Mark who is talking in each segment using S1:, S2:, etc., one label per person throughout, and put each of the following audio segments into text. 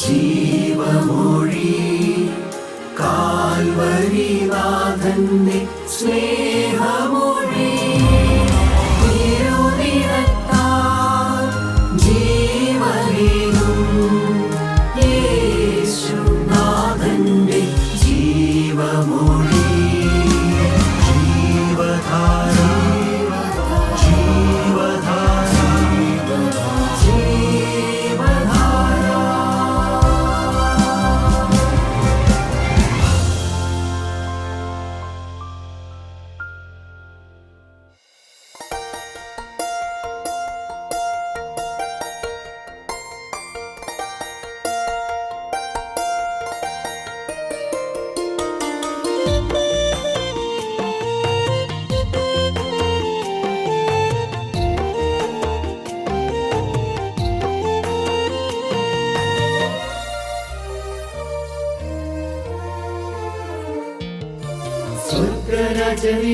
S1: ജീവമൊഴി കാൽവരിനാഥന്റെ സ്നേഹമൊഴി തിരുനിറത്താൽ ജീവനേകും യേശുനാഥന്റെ ജീവമൊഴി ജീവധാര ജീവധാര ജീവധാര.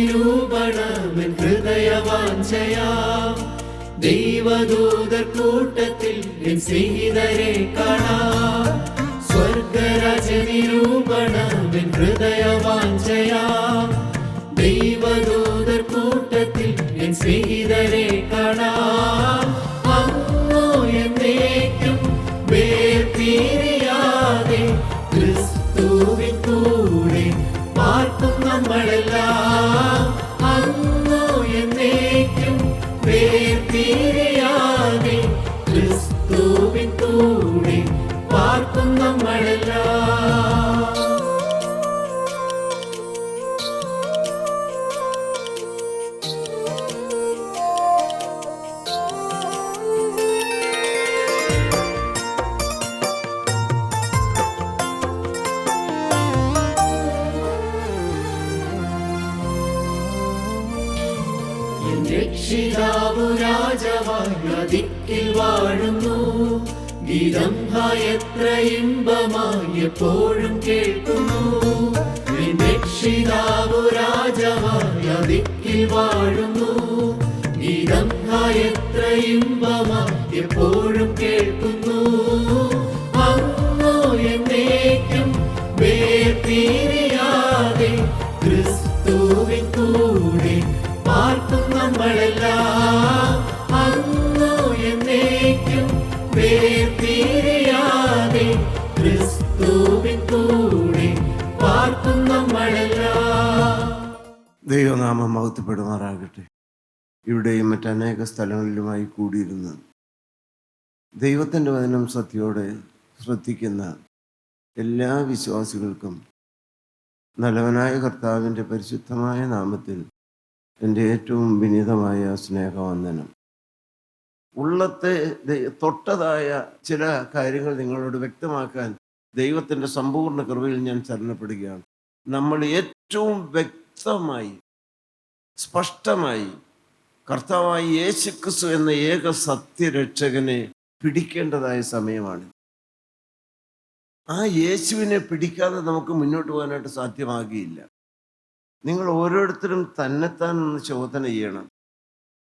S1: സ്വർഗരാജനിരൂപണമെൻ ഹൃദയവാഞ്ചയാ ദൈവദൂതർ കൂട്ടത്തിൽ എൻ സ്നേഹിതരെ കാണാം. സ്വർഗരാജനിരൂപണമെൻ ഹൃദയവാഞ്ചയാ ദൈവദൂതർ കൂട്ടത്തിൽ എൻ സ്നേഹിതരെ കാണാം. അങ്ങോ എന്നേക്കും വേർപിരിയാതെ ക്രിസ്തുവിൻ കൂടെ പാർക്കും നമ്മളെല്ലാം. അങ്ങോ എന്നേക്കും വേർപിരിയാതെ ക്രിസ്തുവിൻ കൂടെ പാർക്കും നമ്മളെല്ലാം. രക്ഷിതാവു രാജവായ ദിക്കിൽ വാഴുന്നു. ഗീതം എത്ര ഇമ്പമായി എപ്പോഴും കേൾക്കുന്നു. രക്ഷിതാവു രാജവായ ദിക്കിൽ വാഴുന്നു. ഗീതം എത്ര ഇമ്പമായി എപ്പോഴും കേൾക്കുന്നു. അങ്ങോ എന്നേക്കും വേർപിരിയാതെ ക്രിസ്തുവിൻ കൂടെ പാർക്കും നമ്മളെല്ലാം. അങ്ങോ എന്നേക്കും വേർപിരിയാതെ ക്രിസ്തുവിൻ കൂടെ പാർക്കും നമ്മളെല്ലാം.
S2: ദൈവനാമം മഹത്വപ്പെടുമാറാകട്ടെ. ഇവിടെയും മറ്റനേക സ്ഥലങ്ങളിലുമായി കൂടിയിരുന്ന് ദൈവത്തിൻ്റെ വചനം സത്യയോടെ ശ്രദ്ധിക്കുന്ന എല്ലാ വിശ്വാസികൾക്കും നല്ലവനായ കർത്താവിൻ്റെ പരിശുദ്ധമായ നാമത്തിൽ എൻ്റെ ഏറ്റവും വിനീതമായ സ്നേഹവന്ദനം. ഉള്ളത്തെ തൊട്ടതായ ചില കാര്യങ്ങൾ നിങ്ങളോട് വ്യക്തമാക്കാൻ ദൈവത്തിൻ്റെ സമ്പൂർണ്ണ കൃപയിൽ ഞാൻ ശരണപ്പെടുകയാണ്. നമ്മൾ ഏറ്റവും വ്യക്തമായി സ്പഷ്ടമായി കർത്താവായ യേശുക്രിസ്തു എന്ന ഏക സത്യരക്ഷകനെ പിടിക്കേണ്ടതായ സമയമാണ്. ആ യേശുവിനെ പിടിക്കാതെ നമുക്ക് മുന്നോട്ട് പോകാനായിട്ട് സാധ്യമാകുകയില്ല. നിങ്ങൾ ഓരോരുത്തരും തന്നെത്താൻ ഒന്ന് ശോധന ചെയ്യണം,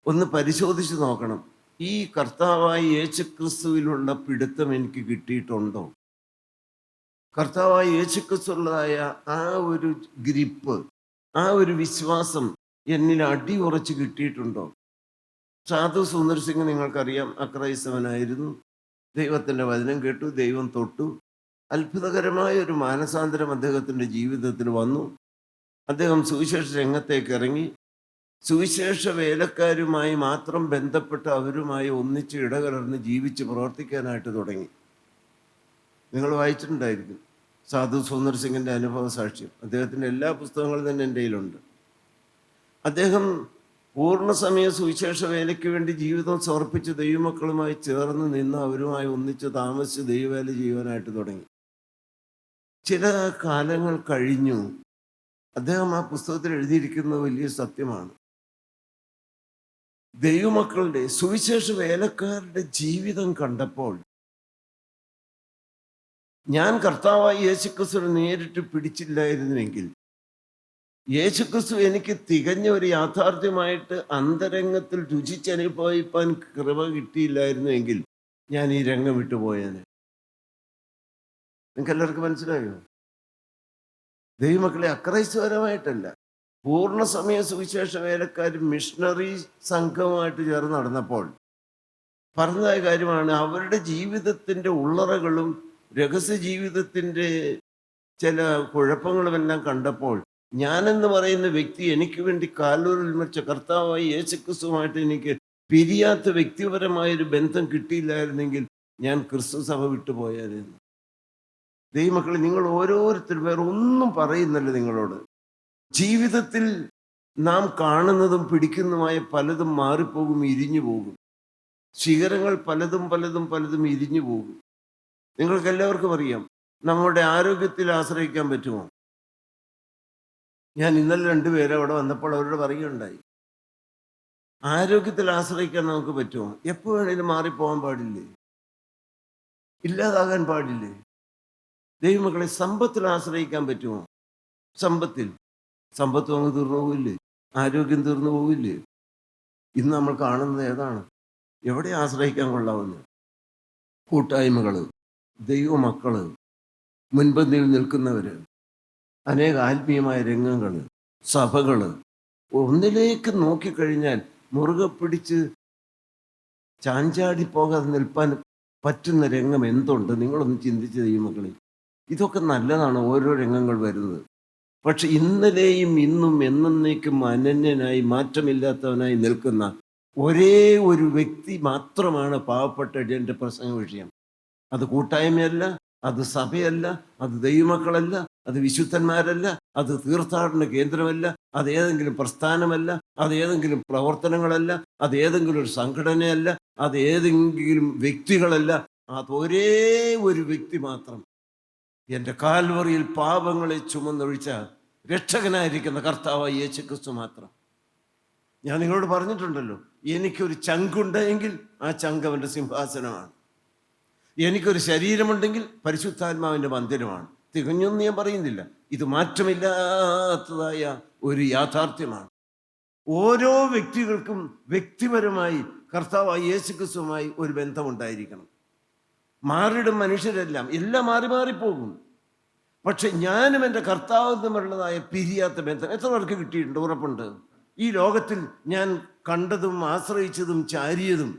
S2: ഒന്ന് പരിശോധിച്ച് നോക്കണം. ഈ കർത്താവായ യേശുക്രിസ്തുവിലുള്ള പിടുത്തം എനിക്ക് കിട്ടിയിട്ടുണ്ടോ? കർത്താവായ യേശുക്രിസ്തുള്ളതായ ആ ഒരു ഗ്രിപ്പ്, ആ ഒരു വിശ്വാസം എന്നിൽ അടിയുറച്ച് കിട്ടിയിട്ടുണ്ടോ? സാധു സുന്ദർ സിംഗ് നിങ്ങൾക്കറിയാം, അക്രൈസ്തവനായിരുന്നു. ദൈവത്തിൻ്റെ വചനം കേട്ടു, ദൈവം തൊട്ടു. അത്ഭുതകരമായ ഒരു മാനസാന്തരം അദ്ദേഹത്തിൻ്റെ ജീവിതത്തിൽ വന്നു. അദ്ദേഹം സുവിശേഷ രംഗത്തേക്ക് ഇറങ്ങി. സുവിശേഷ വേലക്കാരുമായി മാത്രം ബന്ധപ്പെട്ട് അവരുമായി ഒന്നിച്ച് ഇടകലർന്ന് ജീവിച്ച് പ്രവർത്തിക്കാനായിട്ട് തുടങ്ങി. നിങ്ങൾ വായിച്ചിട്ടുണ്ടായിരിക്കും സാധു സുന്ദർ സിംഗിൻ്റെ അനുഭവ സാക്ഷ്യം. അദ്ദേഹത്തിൻ്റെ എല്ലാ പുസ്തകങ്ങളും തന്നെ എൻ്റെ കയ്യിലുണ്ട്. അദ്ദേഹം പൂർണ്ണസമയ സുവിശേഷ വേലയ്ക്ക് വേണ്ടി ജീവിതം സമർപ്പിച്ച് ദൈവമക്കളുമായി ചേർന്ന് നിന്ന് അവരുമായി ഒന്നിച്ച് താമസിച്ച് ദൈവവേല ചെയ്യുവാനായിട്ട് തുടങ്ങി. ചില കാലങ്ങൾ കഴിഞ്ഞു. അദ്ദേഹം ആ പുസ്തകത്തിൽ എഴുതിയിരിക്കുന്നത് വലിയ സത്യമാണ്. ദൈവമക്കളുടെ സുവിശേഷ വേലക്കാരുടെ ജീവിതം കണ്ടപ്പോൾ ഞാൻ കർത്താവായ യേശുക്രിസ്തുവിനെ നേരിട്ട് പിടിച്ചില്ലായിരുന്നുവെങ്കിൽ, യേശുക്രിസ്തു എനിക്ക് തികഞ്ഞ ഒരു യാഥാർത്ഥ്യമായിട്ട് അന്തരംഗത്തിൽ രുചിച്ചനുഭവിപ്പാൻ കൃപ കിട്ടിയില്ലായിരുന്നുവെങ്കിൽ ഞാൻ ഈ രംഗം വിട്ടുപോയേനെ. നിങ്ങൾക്ക് എല്ലാവർക്കും മനസ്സിലായോ? ദൈവമക്കളെ, അക്രൈസ്തവരമായിട്ടല്ല, പൂർണ്ണസമയ സുവിശേഷ വേലക്കാരും മിഷണറി സംഘവുമായിട്ട് ചേർന്ന് നടന്നപ്പോൾ പറഞ്ഞതായ കാര്യമാണ്. അവരുടെ ജീവിതത്തിൻ്റെ ഉള്ളറകളും രഹസ്യ ജീവിതത്തിൻ്റെ ചില കുഴപ്പങ്ങളുമെല്ലാം കണ്ടപ്പോൾ ഞാനെന്ന് പറയുന്ന വ്യക്തി എനിക്ക് വേണ്ടി കാൽവരിയിൽ മരിച്ച കർത്താവായി യേശുക്രിസ്തുവുമായിട്ട് എനിക്ക് പിരിയാത്ത വ്യക്തിപരമായൊരു ബന്ധം കിട്ടിയില്ലായിരുന്നെങ്കിൽ ഞാൻ ക്രിസ്തു സഭ വിട്ടുപോയായിരുന്നു. ദൈവമക്കളെ, നിങ്ങൾ ഓരോരുത്തരും വേറെ ഒന്നും പറയുന്നല്ല നിങ്ങളോട്. ജീവിതത്തിൽ നാം കാണുന്നതും പിടിക്കുന്നതുമായ പലതും മാറിപ്പോകും, ഇരിഞ്ഞു പോകും. ശിഖരങ്ങൾ പലതും ഇരിഞ്ഞു പോകും. നിങ്ങൾക്ക് എല്ലാവർക്കും അറിയാം, നമ്മുടെ ആരോഗ്യത്തിൽ ആശ്രയിക്കാൻ പറ്റുമോ? ഞാൻ ഇന്നലെ 2 പേരെ അവിടെ വന്നപ്പോൾ അവരോട് പറയുകയുണ്ടായി, ആരോഗ്യത്തിൽ ആശ്രയിക്കാൻ നമുക്ക് പറ്റുമോ? എപ്പോൾ വേണേലും മാറിപ്പോകാൻ പാടില്ലേ? ഇല്ലാതാകാൻ പാടില്ലേ? ദൈവമക്കളെ, സമ്പത്തിൽ ആശ്രയിക്കാൻ പറ്റുമോ? സമ്പത്ത് അങ്ങ് തീർന്നു പോകില്ലേ? ആരോഗ്യം തീർന്നു പോകില്ലേ? ഇന്ന് നമ്മൾ കാണുന്നത് ഏതാണ്? എവിടെ ആശ്രയിക്കാൻ കൊള്ളാവുന്ന കൂട്ടായ്മകൾ, ദൈവമക്കള്, മുൻപന്തിയിൽ നിൽക്കുന്നവര്, അനേക ആത്മീയമായ രംഗങ്ങൾ, സഭകൾ, ഒന്നിലേക്ക് നോക്കിക്കഴിഞ്ഞാൽ മുറുകെ പിടിച്ച് ചാഞ്ചാടി പോകാതെ നിൽപ്പാൻ പറ്റുന്ന രംഗം എന്തുണ്ട്? നിങ്ങളൊന്ന് ചിന്തിച്ച് ദൈവമക്കളെ. ഇതൊക്കെ നല്ലതാണ്, ഓരോ രംഗങ്ങൾ വരുന്നത്. പക്ഷെ ഇന്നലെയും ഇന്നും എന്നേക്കും അനന്യനായി മാറ്റമില്ലാത്തവനായി നിൽക്കുന്ന ഒരേ ഒരു വ്യക്തി മാത്രമാണ് പാവപ്പെട്ട എൻ്റെ പ്രസംഗ വിഷയം. അത് കൂട്ടായ്മയല്ല, അത് സഭയല്ല, അത് ദൈവമക്കളല്ല, അത് വിശുദ്ധന്മാരല്ല, അത് തീർത്ഥാടന കേന്ദ്രമല്ല, അത് ഏതെങ്കിലും പ്രസ്ഥാനമല്ല, അത് ഏതെങ്കിലും പ്രവർത്തനങ്ങളല്ല, അത് ഏതെങ്കിലും ഒരു സംഘടനയല്ല, അത് ഏതെങ്കിലും വ്യക്തികളല്ല. അതൊരേ ഒരു വ്യക്തി മാത്രം, എൻ്റെ കാൽവറിയിൽ പാപങ്ങളെ ചുമന്നൊഴിച്ച രക്ഷകനായിരിക്കുന്ന കർത്താവായ യേശുക്രിസ്തു മാത്രം. ഞാൻ നിങ്ങളോട് പറഞ്ഞിട്ടുണ്ടല്ലോ, എനിക്കൊരു ചങ്കുണ്ടെങ്കിൽ ആ ചങ്ക് അവൻ്റെ സിംഹാസനമാണ്. എനിക്കൊരു ശരീരമുണ്ടെങ്കിൽ പരിശുദ്ധാത്മാവിൻ്റെ മന്ദിരമാണ്. തികഞ്ഞൊന്നും ഞാൻ പറയുന്നില്ല, ഇത് മാറ്റമില്ലാത്തതായ ഒരു യാഥാർത്ഥ്യമാണ്. ഓരോ വ്യക്തികൾക്കും വ്യക്തിപരമായി കർത്താവായ യേശുക്രിസ്തുവുമായി ഒരു ബന്ധമുണ്ടായിരിക്കണം. മാറിയിടും മനുഷ്യരെല്ലാം, എല്ലാം മാറിപ്പോകും. പക്ഷെ ഞാനും എൻ്റെ കർത്താവും തമ്മിലുള്ളതായ പിരിയാത്ത ബന്ധം എത്ര പേർക്ക് കിട്ടിയിട്ടുണ്ട്? ഉറപ്പുണ്ട്. ഈ ലോകത്തിൽ ഞാൻ കണ്ടതും ആശ്രയിച്ചതും ചാരിയതും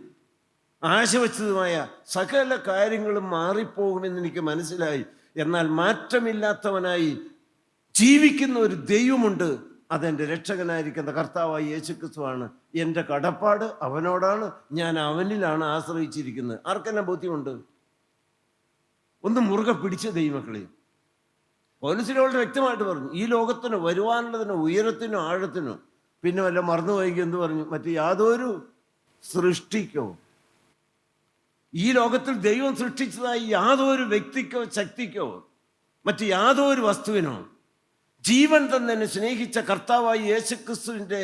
S2: ആശവച്ചതുമായ സകല കാര്യങ്ങളും മാറിപ്പോകുമെന്ന് എനിക്ക് മനസ്സിലായി. എന്നാൽ മാറ്റമില്ലാത്തവനായി ജീവിക്കുന്ന ഒരു ദൈവമുണ്ട്, അതെൻ്റെ രക്ഷകനായിരിക്കുന്ന കർത്താവായ യേശുക്രിസ്തുവാണ്. എൻ്റെ കടപ്പാട് അവനോടാണ്, ഞാൻ അവനിലാണ് ആശ്രയിച്ചിരിക്കുന്നത്. ആർക്കെല്ലാം ബോധ്യമുണ്ട്? ഒന്ന് മുറുകെ പിടിച്ച ദൈവമക്കളെ. പൗലോസ് വ്യക്തമായിട്ട് പറഞ്ഞു, ഈ ലോകത്തിന് വരുവാനുള്ളതിനോ ഉയരത്തിനോ ആഴത്തിനോ പിന്നെ വല്ല മറന്നുപോയെങ്കിൽ എന്ത് പറഞ്ഞു? മറ്റു യാതൊരു സൃഷ്ടിക്കോ, ഈ ലോകത്തിൽ ദൈവം സൃഷ്ടിച്ചതായി യാതൊരു വ്യക്തിക്കോ ശക്തിക്കോ മറ്റ് യാതൊരു വസ്തുവിനോ ജീവൻ തന്നെ സ്നേഹിച്ച കർത്താവായി യേശുക്രിസ്തുവിൻ്റെ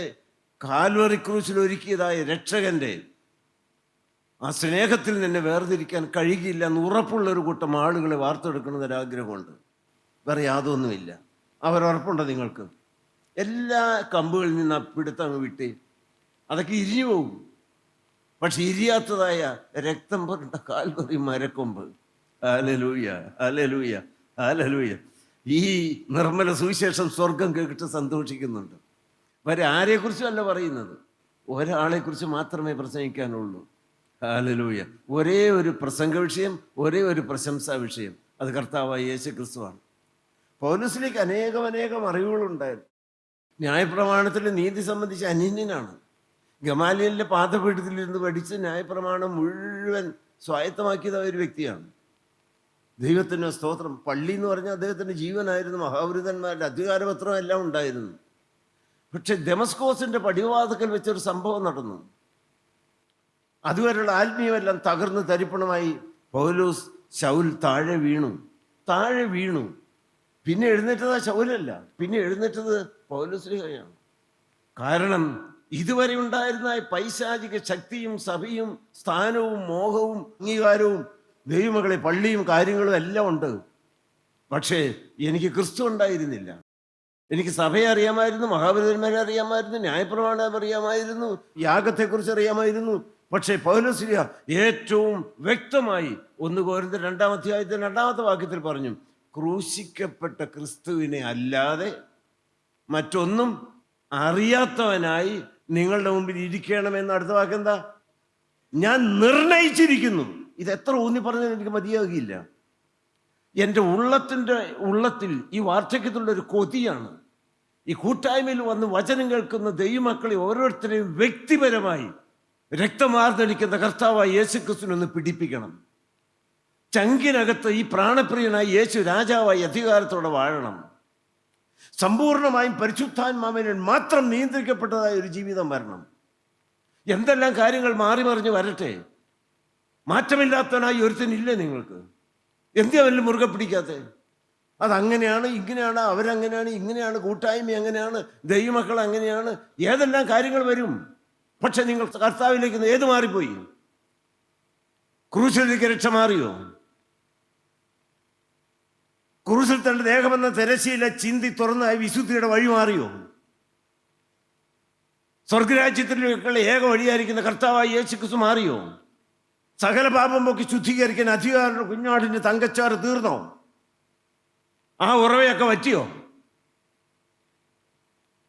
S2: കാൽവറി ക്രൂശിൽ ഒരുക്കിയതായ രക്ഷകന്റെ ആ സ്നേഹത്തിൽ നിന്നെ വേർതിരിക്കാൻ കഴിയില്ല എന്ന് ഉറപ്പുള്ളൊരു കൂട്ടം ആളുകളെ വാർത്തെടുക്കണമെന്നൊരാഗ്രഹമുണ്ട്. വേറെ യാതൊന്നുമില്ല. അവരുറപ്പുണ്ടോ നിങ്ങൾക്ക്? എല്ലാ കമ്പുകളിൽ നിന്ന് പിടുത്തം വിട്ട് അതൊക്കെ ഇരിഞ്ഞു പോകും. പക്ഷെ ഇരിയാത്തതായ രക്തം പുരണ്ട കാൽവറി മരക്കൊമ്പ്, ഹല്ലേലൂയ, ഹല്ലേലൂയ, ഹല്ലേലൂയ. ഈ നിർമ്മല സുവിശേഷം സ്വർഗം കേട്ട് സന്തോഷിക്കുന്നുണ്ട്. വരെ ആരെക്കുറിച്ചും അല്ല പറയുന്നത്, ഒരാളെക്കുറിച്ച് മാത്രമേ പ്രസംഗിക്കാനുള്ളൂ. ഹല്ലേലൂയ. ഒരേ ഒരു പ്രസംഗ വിഷയം, ഒരേ ഒരു പ്രശംസാ വിഷയം, അത് കർത്താവായ യേശുക്രിസ്തുവാണ്. പൗലോസിലേക്ക് അനേകം അറിവുകളുണ്ടായിരുന്നു. ന്യായപ്രമാണത്തിൽ നീതി സംബന്ധിച്ച് അനന്യനാണ്. ഗമാലിയലിൻ്റെ പാദപീഠത്തിലിരുന്ന് പഠിച്ച് ന്യായപ്രമാണം മുഴുവൻ സ്വായത്തമാക്കിയതായ ഒരു വ്യക്തിയാണ്. ദൈവത്തിന് സ്തോത്രം. പള്ളി എന്ന് പറഞ്ഞാൽ അദ്ദേഹത്തിൻ്റെ ജീവനായിരുന്നു. മഹാപുരുതന്മാരുടെ അധികാരപത്രം എല്ലാം ഉണ്ടായിരുന്നു. പക്ഷെ ദമസ്കോസിൻ്റെ പടിവാതിക്കൽ വെച്ചൊരു സംഭവം നടന്നു. അതുവരെയുള്ള ആത്മീയമെല്ലാം തകർന്ന് തരിപ്പണമായി. പൗലോസ് ശൗൽ താഴെ വീണു. പിന്നെ എഴുന്നേറ്റത് ശൗലല്ല, പിന്നെ എഴുന്നേറ്റത് പൗലോസ്ലീഹയാണ്. കാരണം ഇതുവരെ ഉണ്ടായിരുന്ന പൈശാചിക ശക്തിയും സഭയും സ്ഥാനവും മോഹവും അംഗീകാരവും ദൈവമക്കളെ പള്ളിയും കാര്യങ്ങളും എല്ലാം ഉണ്ട്. പക്ഷേ എനിക്ക് ക്രിസ്തു ഉണ്ടായിരുന്നില്ല. എനിക്ക് സഭയെ അറിയാമായിരുന്നു, മഹാപുരുഷന്മാരെ അറിയാമായിരുന്നു, ന്യായപ്രമാണം അറിയാമായിരുന്നു, യാഗത്തെക്കുറിച്ച് അറിയാമായിരുന്നു. പക്ഷേ പൗലോസ്ലീഹ ഏറ്റവും വ്യക്തമായി 1 കൊരിന്ത്യർ 2-ാം അധ്യായത്തിൽ 2-ാമത്തെ വാക്യത്തിൽ പറഞ്ഞു, ക്രൂശിക്കപ്പെട്ട ക്രിസ്തുവിനെ അല്ലാതെ മറ്റൊന്നും അറിയാത്തവനായി നിങ്ങളുടെ മുമ്പിൽ ഇരിക്കണമെന്ന്. അടുത്ത വാക്ക് എന്താ? ഞാൻ നിർണയിച്ചിരിക്കുന്നു. ഇത് എത്ര ഊന്നി പറഞ്ഞാൽ എനിക്ക് മതിയാകില്ല. എൻ്റെ ഉള്ളത്തിൽ ഈ വാർദ്ധക്യത്തിലുള്ള ഒരു കൊതിയാണ്. ഈ കൂട്ടായ്മയിൽ വന്ന് വചനം കേൾക്കുന്ന ദൈവമക്കളെ ഓരോരുത്തരെയും വ്യക്തിപരമായി രക്തമാർന്നടിക്കുന്ന കർത്താവായ യേശുക്രിസ്തുവിനൊന്ന് പിടിപ്പിക്കണം. ചങ്കിനകത്ത് ഈ പ്രാണപ്രിയനായി യേശു രാജാവായി അധികാരത്തോടെ വാഴണം. സമ്പൂർണമായും പരിശുദ്ധാത്മാവിനാൽ മാത്രം നിയന്ത്രിക്കപ്പെട്ടതായ ഒരു ജീവിതം വരണം. എന്തെല്ലാം കാര്യങ്ങൾ മാറി മറിഞ്ഞ് വരട്ടെ, മാറ്റമില്ലാത്തവനായി ഒരുത്തനില്ലേ നിങ്ങൾക്ക്? എന്തിനാ മുറുകെ പിടിക്കാത്ത? അതങ്ങനെയാണ്, ഇങ്ങനെയാണ്, അവരങ്ങനെയാണ്, ഇങ്ങനെയാണ്, കൂട്ടായ്മ അങ്ങനെയാണ്, ദൈവമക്കൾ അങ്ങനെയാണ്, ഏതെല്ലാം കാര്യങ്ങൾ വരും. പക്ഷെ നിങ്ങൾ കർത്താവിലേക്ക് ഏത് മാറിപ്പോയി? ക്രൂശിലേക്ക് രക്ഷ മാറിയോ? ക്രൂശിൽ തന്റെ ദേഹമെന്ന തിരശ്ശീല ചിന്തി തുറന്ന വിശുദ്ധിയുടെ വഴി മാറിയോ? സ്വർഗരാജ്യത്തിലേക്കുള്ള ഏക വഴിയായിരിക്കുന്ന കർത്താവായ യേശുക്രിസ്തു മാറിയോ? സകല പാപം പൊക്കി ശുദ്ധീകരിക്കാൻ അധികാര കുഞ്ഞാടിന്റെ തങ്കച്ചാറ് തീർന്നോ? ആ ഉറവയൊക്കെ പറ്റിയോ?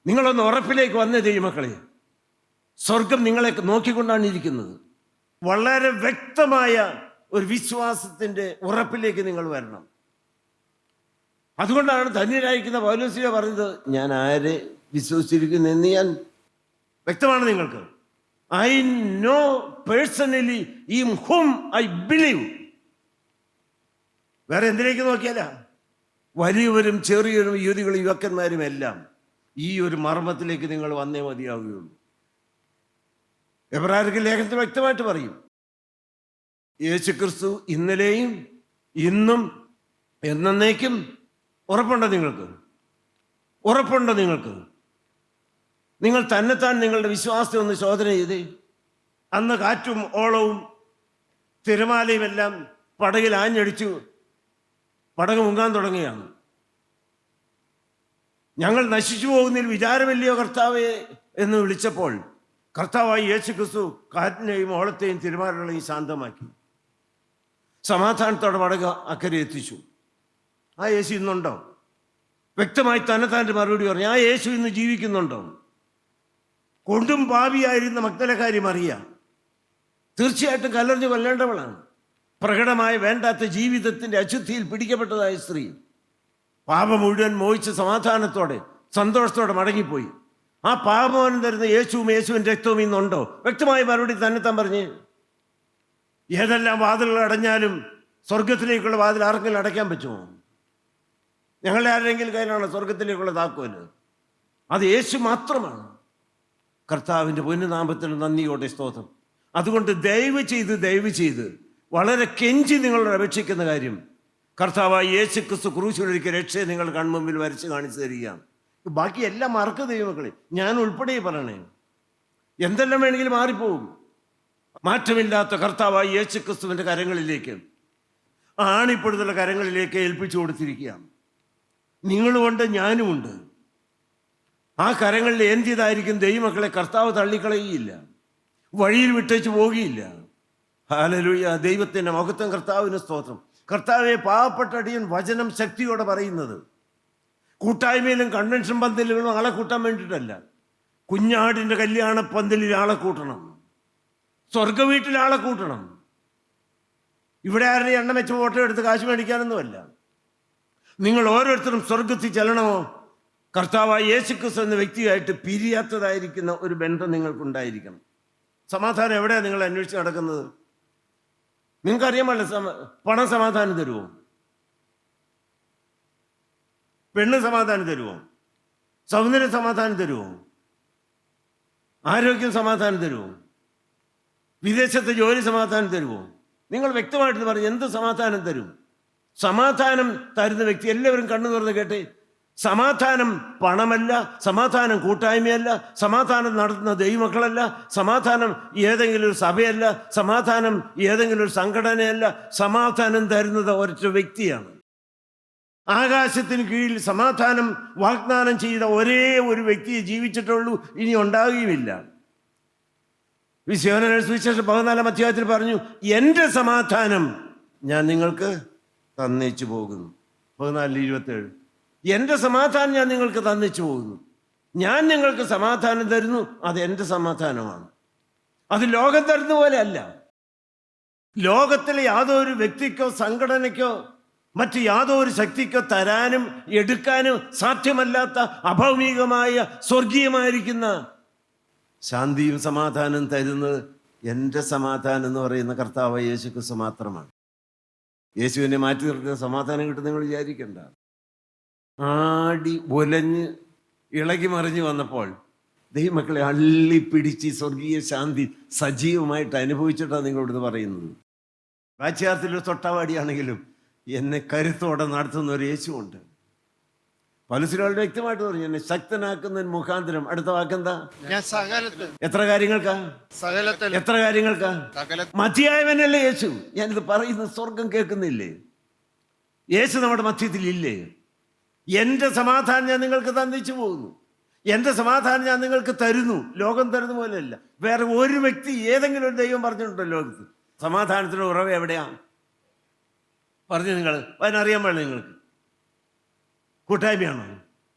S2: നിങ്ങളൊന്ന് ഉറപ്പിലേക്ക് വന്നേ ദൈവമക്കളെ. സ്വർഗം നിങ്ങളെ നോക്കിക്കൊണ്ടാണ് ഇരിക്കുന്നത്. വളരെ വ്യക്തമായ ഒരു വിശ്വാസത്തിന്റെ ഉറപ്പിലേക്ക് നിങ്ങൾ വരണം. അതുകൊണ്ടാണ് ധന്യരായിരിക്കുന്ന പൗലോസ്ലീഹ പറഞ്ഞത്, ഞാൻ ആരെ വിശ്വസിച്ചിരിക്കുന്നു എന്ന് ഞാൻ വ്യക്തമാണ് നിങ്ങൾക്ക്. I know personally in hmm I believe. വേറെ എന്തിലേക്ക് നോക്കിയാല? വലിയവരും ചെറിയവരും യുവതികളും യുവക്കന്മാരും എല്ലാം ഈ ഒരു മർമ്മത്തിലേക്ക് നിങ്ങൾ വന്നേ മതിയാവുകയുള്ളൂ. എബ്രായർക്ക് ലേഖനത്തിൽ വ്യക്തമായിട്ട് പറയും, യേശുക്രിസ്തു ഇന്നലെയും ഇന്നും എന്നേക്കും. ഉറപ്പുണ്ടോ നിങ്ങൾക്ക്? ഉറപ്പുണ്ടോ നിങ്ങൾക്ക്? നിങ്ങൾ തന്നെത്താൻ നിങ്ങളുടെ വിശ്വാസത്തെ ഒന്ന് ശോധന ചെയ്തേ. അന്ന് കാറ്റും ഓളവും തിരമാലയും എല്ലാം പടകിൽ ആഞ്ഞടിച്ചു പടക് മുങ്ങാൻ തുടങ്ങിയാണ്. ഞങ്ങൾ നശിച്ചു പോകുന്നതിൽ വിചാരമില്ലയോ കർത്താവേ എന്ന് വിളിച്ചപ്പോൾ കർത്താവായി യേശുക്രിസ്തു കാറ്റിനെയും ഓളത്തെയും തിരമാലകളെയും ശാന്തമാക്കി സമാധാനത്തോടെ പടക് അക്കരെ എത്തിച്ചു. ആ യേശു ഇന്നുണ്ടോ? വ്യക്തമായി തന്നെത്താൻ്റെ മറുപടി പറഞ്ഞു, ആ യേശു ഇന്ന് ജീവിക്കുന്നുണ്ടോ? കൊണ്ടും പാപിയായിരുന്ന മഗ്ദലക്കാരി മറിയ തീർച്ചയായിട്ടും കല്ലെറിഞ്ഞ് കൊല്ലേണ്ടവളാണ്. പ്രകടമായ വേണ്ടാത്ത ജീവിതത്തിന്റെ അശുദ്ധിയിൽ പിടിക്കപ്പെട്ടതായ സ്ത്രീ പാപം മുഴുവൻ മോഹിച്ച് സമാധാനത്തോടെ സന്തോഷത്തോടെ മടങ്ങിപ്പോയി. ആ പാപമോചനം തരുന്ന യേശുവും യേശുവിൻ്റെ രക്തവും ഇന്നുണ്ടോ? വ്യക്തമായ മറുപടി തന്നെത്താൻ പറഞ്ഞ്, ഏതെല്ലാം വാതിലുകൾ അടഞ്ഞാലും സ്വർഗത്തിലേക്കുള്ള വാതിൽ ആർക്കെങ്കിലും അടയ്ക്കാൻ പറ്റുമോ? ഞങ്ങളുടെ ആരെങ്കിലും കയ്യിലാണ് സ്വർഗത്തിലേക്കുള്ള താക്കോല്? അത് യേശു മാത്രമാണ്. കർത്താവിൻ്റെ പൊന്നുനാമത്തിൽ നന്ദിയോടെ സ്തോത്രം. അതുകൊണ്ട് ദയവ് ചെയ്ത് വളരെ കെഞ്ചി നിങ്ങളോട് അപേക്ഷിക്കുന്ന കാര്യം, കർത്താവായ യേശുക്രിസ്തു ക്രൂശിലൊരുക്കിയ രക്ഷയെ നിങ്ങൾ കൺമുമ്പിൽ വരച്ച് കാണിച്ചു തരികയാണ്. ബാക്കി എല്ലാം മറക്കുക ദൈവമക്കളെ, ഞാൻ ഉൾപ്പെടെ പറയണേ. എന്തെല്ലാം വേണമെങ്കിലും മാറിപ്പോവും. മാറ്റമില്ലാത്ത കർത്താവായ യേശുക്രിസ്തുവിൻ്റെ കരങ്ങളിലേക്ക്, ആണിപ്പെടുത്തുള്ള കരങ്ങളിലേക്ക് ഏൽപ്പിച്ചു കൊടുത്തിരിക്കുകയാണ്. നിങ്ങളുമുണ്ട്, ഞാനുമുണ്ട്. ആ കരങ്ങളിൽ എന്തിയതായിരിക്കും ദൈവമക്കളെ കർത്താവ് തള്ളിക്കളയുകയില്ല, വഴിയിൽ വിട്ടേച്ച് പോകുകയില്ല. ഹല്ലേലൂയ, ദൈവത്തിൻ്റെ മഹത്വം, കർത്താവിന് സ്തോത്രം. കർത്താവെ, പാവപ്പെട്ട അടിയൻ വചനം ശക്തിയോടെ പറയുന്നത് കൂട്ടായ്മയിലും കൺവെൻഷൻ പന്തലുകളും ആളെ കൂട്ടാൻ വേണ്ടിയിട്ടല്ല. കുഞ്ഞാടിൻ്റെ കല്യാണ പന്തലിൽ ആളെ കൂട്ടണം, സ്വർഗ വീട്ടിൽ ആളെ കൂട്ടണം. ഇവിടെ ആരുടെ എണ്ണ വെച്ച് ഫോട്ടോ എടുത്ത് കാശ് മേടിക്കാനൊന്നുമല്ല. നിങ്ങൾ ഓരോരുത്തരും സ്വർഗത്തിൽ ചെല്ലണമോ? കർത്താവായ യേശുക്രിസ്തു എന്ന വ്യക്തിയായിട്ട് പിരിയാത്തതായിരിക്കുന്ന ഒരു ബന്ധം നിങ്ങൾക്കുണ്ടായിരിക്കണം. സമാധാനം എവിടെയാണ് നിങ്ങൾ അന്വേഷിച്ച് നടക്കുന്നത്? നിങ്ങൾക്കറിയാമല്ലോ, പണം സമാധാനം തരുമോ? പെണ്ണ് സമാധാനം തരുമോ? സൗന്ദര്യം സമാധാനം തരുമോ? ആരോഗ്യം സമാധാനം തരുമോ? വിദേശത്തെ ജോലി സമാധാനം തരുമോ? നിങ്ങൾ വ്യക്തമായിട്ട് പറഞ്ഞു, എന്ത് സമാധാനം തരും? സമാധാനം തരുന്ന വ്യക്തി എല്ലാവരും കണ്ണു തുറന്ന് കേട്ടെ. സമാധാനം പണമല്ല, സമാധാനം കൂട്ടായ്മയല്ല, സമാധാനം നടത്തുന്ന ദൈവമക്കളല്ല, സമാധാനം ഏതെങ്കിലും ഒരു സഭയല്ല, സമാധാനം ഏതെങ്കിലും ഒരു സംഘടനയല്ല. സമാധാനം തരുന്നത് ഒരൊറ്റ വ്യക്തിയാണ്. ആകാശത്തിന് കീഴിൽ സമാധാനം വാഗ്ദാനം ചെയ്ത ഒരേ ഒരു വ്യക്തിയെ ജീവിച്ചിട്ടുള്ളൂ, ഇനി ഉണ്ടാകുകയുമില്ല. യോഹന്നാന്റെ സുവിശേഷം 14-ാം അധ്യായത്തിൽ പറഞ്ഞു, എൻ്റെ സമാധാനം ഞാൻ നിങ്ങൾക്ക് തന്നേച്ചു പോകുന്നു. 14:27. എൻ്റെ സമാധാനം ഞാൻ നിങ്ങൾക്ക് തന്നേച്ചു പോകുന്നു. ഞാൻ നിങ്ങൾക്ക് സമാധാനം തരുന്നു, അത് എൻ്റെ സമാധാനമാണ്. അത് ലോകം തരുന്ന പോലെ അല്ല. ലോകത്തിലെ യാതൊരു വ്യക്തിക്കോ സംഘടനയ്ക്കോ മറ്റ് യാതൊരു ശക്തിക്കോ തരാനും എടുക്കാനും സാധ്യമല്ലാത്ത അഭൗമികമായ സ്വർഗീയമായിരിക്കുന്ന ശാന്തിയും സമാധാനം തരുന്നത് എൻ്റെ സമാധാനം എന്ന് പറയുന്ന കർത്താവ് യേശു ക്രിസ്തു മാത്രമാണ്. യേശുവിനെ മാറ്റി നിർത്തുന്ന സമാധാനം കിട്ടും നിങ്ങൾ വിചാരിക്കണ്ട. ആടി ഒലഞ്ഞ് ഇളകി മറിഞ്ഞു വന്നപ്പോൾ ദൈവമക്കളെ അള്ളിപ്പിടിച്ച് സ്വർഗീയ ശാന്തി സജീവമായിട്ട് അനുഭവിച്ചിട്ടാണ് നിങ്ങളോട് പറയുന്നത്. വാച്യാർത്ഥത്തിൽ തൊട്ടാവാടിയാണെങ്കിലും എന്നെ കരുത്തോടെ നടത്തുന്ന ഒരു യേശുവുണ്ട്. പൗലോസ് വ്യക്തമായിട്ട് പറഞ്ഞു, എന്നെ ശക്തനാക്കുന്ന മുഖാന്തരം. അടുത്ത വാക്കെന്താ? എത്ര കാര്യങ്ങൾക്കാ? എത്ര കാര്യങ്ങൾക്കാ? മതിയായവനല്ലേ യേശു? ഞാനിത് പറയുന്നത് സ്വർഗം കേൾക്കുന്നില്ലേ? യേശു നമ്മുടെ മധ്യത്തിൽ ഇല്ലേ? എൻ്റെ സമാധാനം ഞാൻ നിങ്ങൾക്ക് തന്നിച്ചു പോകുന്നു, എൻ്റെ സമാധാനം ഞാൻ നിങ്ങൾക്ക് തരുന്നു. ലോകം തരുന്ന പോലെയല്ല. വേറെ ഒരു വ്യക്തി ഏതെങ്കിലും ഒരു ദൈവം പറഞ്ഞിട്ടുണ്ടോ ലോകത്ത്? സമാധാനത്തിൻ്റെ ഉറവ എവിടെയാണ് പറഞ്ഞു? നിങ്ങൾ അതിനറിയാൻ പാടില്ല. നിങ്ങൾക്ക് കൂട്ടായ്മയാണോ?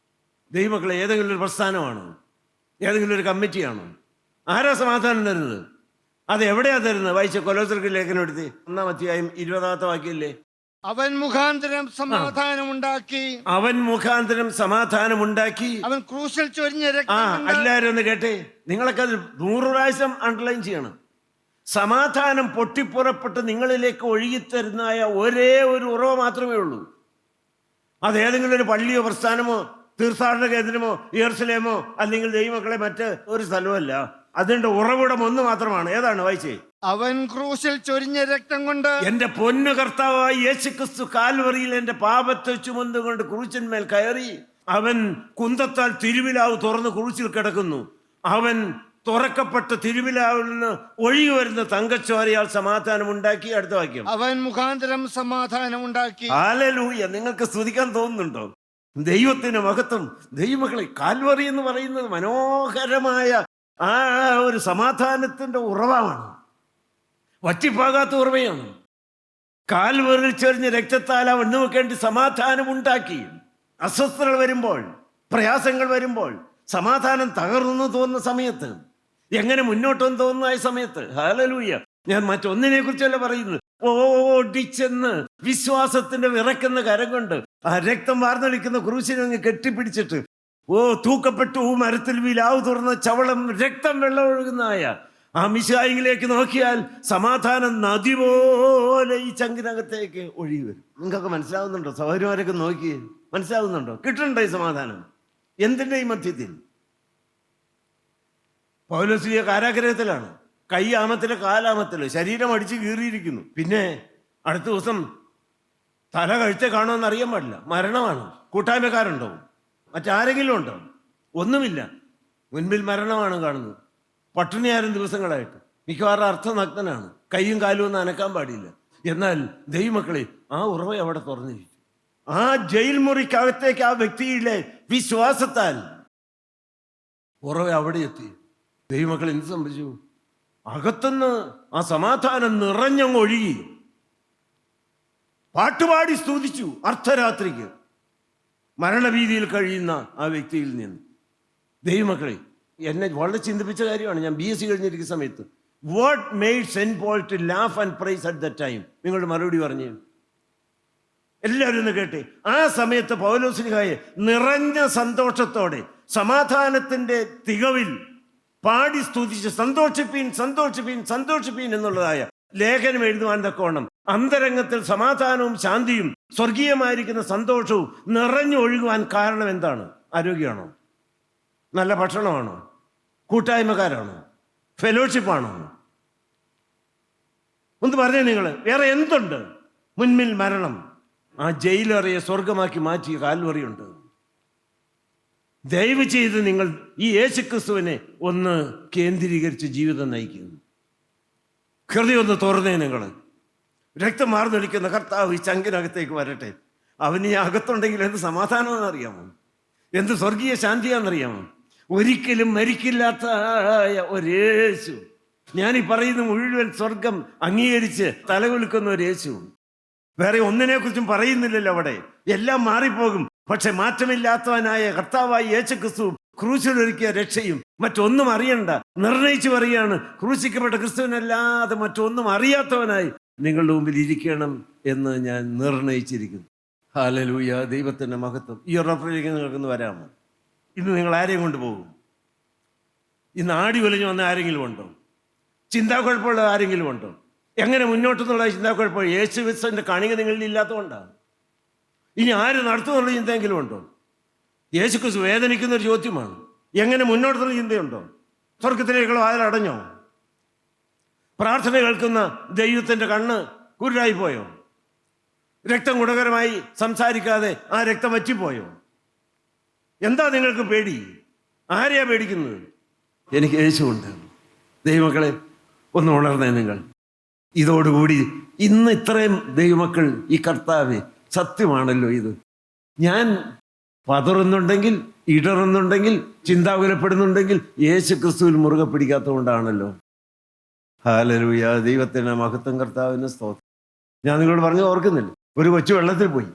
S2: ദൈവമക്കളെ ഏതെങ്കിലും ഒരു പ്രസ്ഥാനമാണോ? ഏതെങ്കിലും ഒരു കമ്മിറ്റിയാണോ? ആരാ സമാധാനം തരുന്നത്? അത് എവിടെയാ തരുന്നത്? വായിച്ച കൊലോസ്യർക്ക് ലേഖനം എടുത്ത് 1-ാം അധ്യായം 20-ാമത്തെ വാക്യമില്ലേ?
S3: അവൻ മുഖാന്തരം സമാധാനമുണ്ടാക്കി.
S2: അവൻ മുഖാന്തരം സമാധാനമുണ്ടാക്കി.
S3: അവൻ ക്രൂശിൽ ചൊരിഞ്ഞ രക്തം.
S2: എല്ലാവരും ഒന്ന് കേട്ടെ, നിങ്ങളൊക്കെ അത് 100 പ്രാവശ്യം അണ്ടർലൈൻ ചെയ്യണം. സമാധാനം പൊട്ടിപ്പുറപ്പെട്ട് നിങ്ങളിലേക്ക് ഒഴുകിത്തരുന്നതായ ഒരേ ഒരു ഉറവ മാത്രമേ ഉള്ളൂ. അത് ഏതെങ്കിലും ഒരു പള്ളിയോ പ്രസ്ഥാനമോ തീർത്ഥാടന കേന്ദ്രമോ യെരുശലേമോ അല്ലെങ്കിൽ ദൈവമക്കളെ മറ്റ് ഒരു സ്ഥലമല്ല. അതിന്റെ ഉറവിടം ഒന്ന് മാത്രമാണ്. ഏതാണ്? വായിച്ചേ.
S3: അവൻ ക്രൂശിൽ ചൊരിഞ്ഞ രക്തം കൊണ്ട്.
S2: എന്റെ പൊന്നു കർത്താവായ യേശുക്രിസ്തു കാൽവറിയിൽ എന്റെ പാപത്തെ ചുമന്നുകൊണ്ട് ക്രൂശിന്മേൽ കയറി. അവൻ കുന്തത്താൽ തിരുവിലാവ് തുറന്ന് ക്രൂശിൽ കിടക്കുന്നു. അവൻ തുറക്കപ്പെട്ട തിരുവിലാവിൽ നിന്ന് ഒഴുകി വരുന്ന തങ്കച്ചോരയാൽ സമാധാനം ഉണ്ടാക്കി. അടുത്ത വാക്യം.
S3: അവൻ മുഖാന്തരം സമാധാനം ഉണ്ടാക്കി.
S2: ഹല്ലേലൂയ. നിങ്ങൾക്ക് സ്തുതിക്കാൻ തോന്നുന്നുണ്ടോ? ദൈവത്തിന് മഹത്വം. ദൈവമക്കളെ, കാൽവറി എന്ന് പറയുന്നത് മനോഹരമായ ആ ഒരു സമാധാനത്തിന്റെ ഉറവാണ്. വറ്റിപ്പാകാത്ത ഉറവയാണ്. കാൽവറിൽ ചൊരിഞ്ഞ രക്തത്താൽ അവൻ നമുക്ക് വേണ്ടി സമാധാനം ഉണ്ടാക്കി. അസ്വസ്ഥതകൾ വരുമ്പോൾ, പ്രയാസങ്ങൾ വരുമ്പോൾ, സമാധാനം തകർന്നു തോന്നുന്ന സമയത്ത്, എങ്ങനെ മുന്നോട്ടെന്ന് തോന്നുന്ന സമയത്ത്, ഹല്ലേലൂയ, ഞാൻ മറ്റൊന്നിനെ കുറിച്ചല്ല പറയുന്നത്. ഓടിച്ചെന്ന് വിശ്വാസത്തിന്റെ വിറക്കുന്ന കരം കൊണ്ട് ആ രക്തം വാർന്നൊലിക്കുന്ന ക്രൂശിനെ അങ്ങ് കെട്ടിപ്പിടിച്ചിട്ട് തൂക്കപ്പെട്ടു മരത്തിൽ വിലാവ് തുറന്ന ചവളം രക്തം വെള്ളം ഒഴുകുന്നതായ ആ മിശിഹായിലേക്ക് നോക്കിയാൽ സമാധാനം നദി പോലെ ഈ ചങ്കിനകത്തേക്ക് ഒഴുകി വരും. നിങ്ങൾക്കൊക്കെ മനസ്സിലാവുന്നുണ്ടോ? സഹോദരന്മാരൊക്കെ നോക്കി മനസ്സിലാവുന്നുണ്ടോ? കിട്ടുന്നുണ്ടോ ഈ സമാധാനം? എന്തിൻ്റെ ഈ മധ്യത്തിൽ? പൗലോസ് കാരാഗ്രഹത്തിലാണ്. കൈ ആമത്തില് കാലാമത്തില് ശരീരം അടിച്ച് കീറിയിരിക്കുന്നു. പിന്നെ അടുത്ത ദിവസം തല കഴിച്ച കാണുമെന്ന് അറിയാൻ പാടില്ല. മരണമാണ്. കൂട്ടായ്മക്കാരുണ്ടോ? മറ്റാരെങ്കിലും ഉണ്ടോ? ഒന്നുമില്ല. മുൻപിൽ മരണമാണ് കാണുന്നത്. പട്ടിണിയാരും ദിവസങ്ങളായിട്ട് മിക്കവാറും അർത്ഥനഗ്നനാണ്. കൈയും കാലും ഒന്നും അനക്കാൻ പാടില്ല. എന്നാൽ ദൈവമക്കളെ, ആ ഉറവ അവിടെ തുറന്നിരിക്കും. ആ ജയിൽ മുറിക്കകത്തേക്ക് ആ വ്യക്തിയിലെ വിശ്വാസത്താൽ ഉറവ അവിടെ എത്തി. ദൈവമക്കൾ എന്ത് സംഭവിച്ചു? അകത്തുനിന്ന് ആ സമാധാനം നിറഞ്ഞങ്ങ് ഒഴുകി. പാട്ടുപാടി സ്തുതിച്ചു അർദ്ധരാത്രിക്ക് മരണഭീതിയിൽ കഴിയുന്ന ആ വ്യക്തിയിൽ നിന്ന്. ദൈവമക്കളെ, എന്നെ വളരെ ചിന്തിപ്പിച്ച കാര്യമാണ്. ഞാൻ BSc കഴിഞ്ഞിരിക്കുന്ന സമയത്ത് what made Saint Paul to laugh and prize at the time? നിങ്ങളുടെ മറുപടി പറഞ്ഞു. എല്ലാവരും ഒന്ന് കേട്ടെ. ആ സമയത്ത് പൗലോസ്ലീഹായെ നിറഞ്ഞ സന്തോഷത്തോടെ സമാധാനത്തിന്റെ തികവിൽ പാടി സ്തുതിച്ച് സന്തോഷിപ്പീൻ സന്തോഷിപ്പീൻ സന്തോഷിപ്പീൻ എന്നുള്ളതായ ലേഖനം എഴുതുവാൻ തക്കോണം അന്തരംഗത്തിൽ സമാധാനവും ശാന്തിയും സ്വർഗീയമായിരിക്കുന്ന സന്തോഷവും നിറഞ്ഞൊഴുകുവാൻ കാരണം എന്താണ്? ആരോഗ്യമാണോ? നല്ല ഭക്ഷണമാണോ? കൂട്ടായ്മക്കാരാണോ? ഫെലോഷിപ്പാണോ? ഒന്ന് പറഞ്ഞേ നിങ്ങൾ. വേറെ എന്തുണ്ട്? മുൻപിൽ മരണം. ആ ജയിലറിയെ സ്വർഗമാക്കി മാറ്റിയ കാൽവറിയുണ്ട്. ദയവ് ചെയ്ത് നിങ്ങൾ ഈ യേശുക്രിസ്തുവിനെ ഒന്ന് കേന്ദ്രീകരിച്ച് ജീവിതം നയിക്കുന്നു. ഹൃദയം ഒന്ന് തുറന്നേ. നിങ്ങൾ രക്തം മാർന്നൊലിക്കുന്ന കർത്താവ് ഈ ചങ്കിനകത്തേക്ക് വരട്ടെ. അവന് ഈ അകത്തുണ്ടെങ്കിൽ എന്ത് സമാധാനമെന്ന് അറിയാമോ? എന്ത് സ്വർഗീയ ശാന്തിയാണെന്നറിയാമോ? ഒരിക്കലും മരിക്കില്ലാത്ത ഒരു യേശു ഞാൻ ഈ പറയുന്ന മുഴുവൻ സ്വർഗം അംഗീകരിച്ച് തലകുലുക്കുന്ന ഒരു യേശു. വേറെ ഒന്നിനെക്കുറിച്ചും പറയുന്നില്ലല്ലോ അവിടെ. എല്ലാം മാറിപ്പോകും. പക്ഷെ മാറ്റമില്ലാത്തവനായ കർത്താവായ യേശുക്രിസ്തു ക്രൂശിലൊരുക്കിയ രക്ഷയും മറ്റൊന്നും അറിയണ്ട. നിർണയിച്ചു പറയുകയാണ്, ക്രൂശിക്കപ്പെട്ട ക്രിസ്തുവിനല്ലാതെ മറ്റൊന്നും അറിയാത്തവനായി നിങ്ങളുടെ മുമ്പിൽ ഇരിക്കണം എന്ന് ഞാൻ നിർണയിച്ചിരിക്കുന്നു. ഹല്ലേലൂയ, ദൈവത്തിൻ്റെ മഹത്വം. ഈ ഉറപ്പിലേക്ക് നിങ്ങൾക്കൊന്ന് വരാമോ? ഇന്ന് നിങ്ങൾ ആരെയും കൊണ്ടുപോകും? ഇന്ന് ആടി ഒലിഞ്ഞു വന്ന ആരെങ്കിലും ഉണ്ടോ? ചിന്താക്കുഴപ്പമുള്ള ആരെങ്കിലും ഉണ്ടോ? എങ്ങനെ മുന്നോട്ടെന്നുള്ള ചിന്താക്കുഴപ്പം യേശുക്രിസ്തുവിൻ്റെ കണിക നിങ്ങളിൽ ഇല്ലാത്തതുകൊണ്ടാണ്. ഇനി ആര് നടത്തുന്നുള്ള ചിന്തയെങ്കിലും ഉണ്ടോ? യേശുക്രിസ്തു വേദനിക്കുന്ന ഒരു ചോദ്യമാണ്. എങ്ങനെ മുന്നോട്ടുള്ള ചിന്തയുണ്ടോ? സ്വർഗത്തിലേക്കുള്ള വാതിലടഞ്ഞോ? പ്രാർത്ഥന കേൾക്കുന്ന ദൈവത്തിൻ്റെ കണ്ണ് കുരുടായി പോയോ? രക്തം ഗുണകരമായി സംസാരിക്കാതെ ആ രക്തം വറ്റിപ്പോയോ? എന്താ നിങ്ങൾക്ക് പേടി? ആരെയാ പേടിക്കുന്നത്? എനിക്ക് യേശുവുണ്ട്. ദൈവമക്കളെ, ഒന്ന് ഉണർന്നേ നിങ്ങൾ. ഇതോടുകൂടി ഇന്ന് ഇത്രയും ദൈവമക്കൾ ഈ കർത്താവെ സത്യമാണല്ലോ ഇത്. ഞാൻ പതറുന്നുണ്ടെങ്കിൽ, ഇടറുന്നുണ്ടെങ്കിൽ, ചിന്താകുലപ്പെടുന്നുണ്ടെങ്കിൽ യേശു ക്രിസ്തുവിൽ മുറുകെ പിടിക്കാത്തതുകൊണ്ടാണല്ലോ. ഹല്ലേലൂയ, ദൈവത്തിന് മഹത്വം, കർത്താവിന് സ്തോത്രം. ഞാൻ നിങ്ങളോട് പറഞ്ഞു ഓർക്കുന്നില്ല, ഒരു കൊച്ചു വെള്ളത്തിൽ പോയി,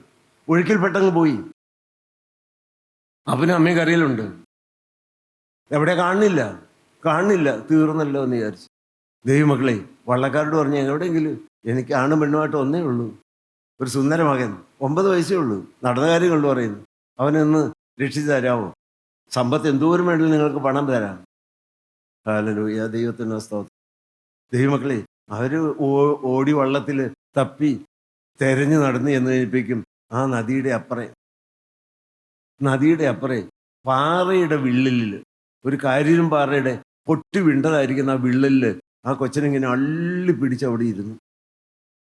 S2: ഒഴുക്കിൽ പെട്ടെന്ന് പോയി. അവനും അമ്മയും കരയിലുണ്ട്. എവിടെ കാണുന്നില്ല, തീർന്നല്ലോ എന്ന് വിചാരിച്ചു. ദൈവമക്കളെ, വള്ളക്കാരോട് പറഞ്ഞു, എവിടെയെങ്കിലും എനിക്ക് ആണും പെണ്ണുമായിട്ട് ഒന്നേ ഉള്ളൂ, ഒരു സുന്ദര മകൻ, 9 വയസ്സേ ഉള്ളൂ, നടന്ന കാര്യങ്ങളുള്ളൂ പറയുന്നു. അവനൊന്ന് രക്ഷിച്ചു തരാമോ? സമ്പത്ത് എന്തോരം വേണമെങ്കിലും നിങ്ങൾക്ക് പണം തരാം. ഹല്ലേലൂയ, ദൈവത്തിന് സ്തോത്രം. ദൈവമക്കളെ, അവർ ഓടി വള്ളത്തിൽ തപ്പി തെരഞ്ഞു നടന്ന് എന്ന് കഴിഞ്ഞപ്പോഴേക്കും ആ നദിയുടെ അപ്പുറേ പാറയുടെ വിള്ളലിൽ, ഒരു കാര്യം പാറയുടെ പൊട്ടി വിണ്ടതായിരിക്കുന്ന ആ വിള്ളലിൽ ആ കൊച്ചനിങ്ങനെ അള്ളി പിടിച്ച് അവിടെ ഇരുന്നു.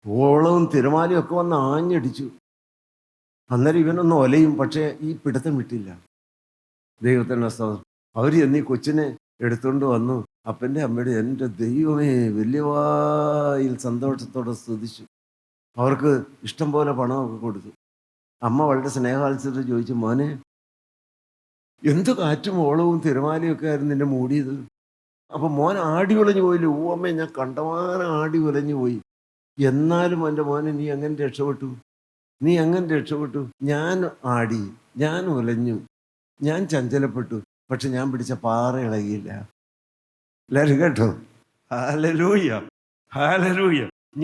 S2: ഓളവും തിരമാലയും ഒക്കെ വന്ന് ആഞ്ഞടിച്ചു. അന്നേരം ഇവനൊന്ന് ഒലയും, പക്ഷേ ഈ പിടുത്തം വിട്ടില്ല. ദൈവത്തിൻ്റെ സ്തോത്രം. അവർ എന്നീ കൊച്ചിനെ എടുത്തുകൊണ്ട് വന്നു. അപ്പൻ്റെ അമ്മയുടെ, എൻ്റെ ദൈവമേ, വലിയവായിൽ സന്തോഷത്തോടെ സ്തുതിച്ചു. അവർക്ക് ഇഷ്ടം പോലെ പണമൊക്കെ കൊടുത്തു. അമ്മ വളരെ സ്നേഹാത്സരത്തിൽ ചോദിച്ചു, മോനെ, എന്ത് കാറ്റും ഓളവും തിരമാലയും ഒക്കെ ആയിരുന്നു നിന്നെ മൂടിയത്? അപ്പം മോൻ ആടി ഉലഞ്ഞു പോയില്ലേ? ഓ അമ്മേ, ഞാൻ കണ്ടമാനം ആടി ഉലഞ്ഞു പോയി. എന്നാലും എൻ്റെ മോനെ, നീ അങ്ങനെ രക്ഷപ്പെട്ടു. ഞാൻ ആടി, ഞാൻ ഉലഞ്ഞു, ഞാൻ ചഞ്ചലപ്പെട്ടു, പക്ഷെ ഞാൻ പിടിച്ച പാറ ഇളകിയില്ല. എല്ലാവരും കേട്ടോ? ഹല്ലേലൂയ.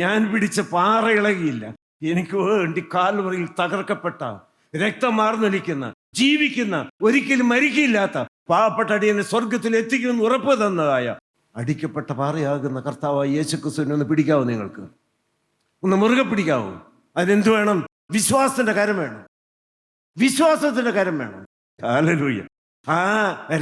S2: ഞാൻ പിടിച്ച പാറ ഇളകിയില്ല. എനിക്ക് വേണ്ടി കാൽവറിയിൽ തകർക്കപ്പെട്ട, രക്തം മാർന്നൊലിക്കുന്ന, ജീവിക്കുന്ന, ഒരിക്കലും മരിക്കില്ലാത്ത പാവപ്പെട്ട അടിയനെ സ്വർഗത്തിൽ എത്തിക്കുമെന്ന് ഉറപ്പ് തന്നതായ അടിക്കപ്പെട്ട പാറയാകുന്ന കർത്താവായ യേശുക്രിസ്തുവിനെ ഒന്ന് പിടിക്കാവോ? നിങ്ങൾക്ക് ഒന്ന് മുറുകെ പിടിക്കാവോ? അതിനെന്ത് വേണം? വിശ്വാസത്തിന്റെ കരം വേണം. ഹല്ലേലൂയ. ആ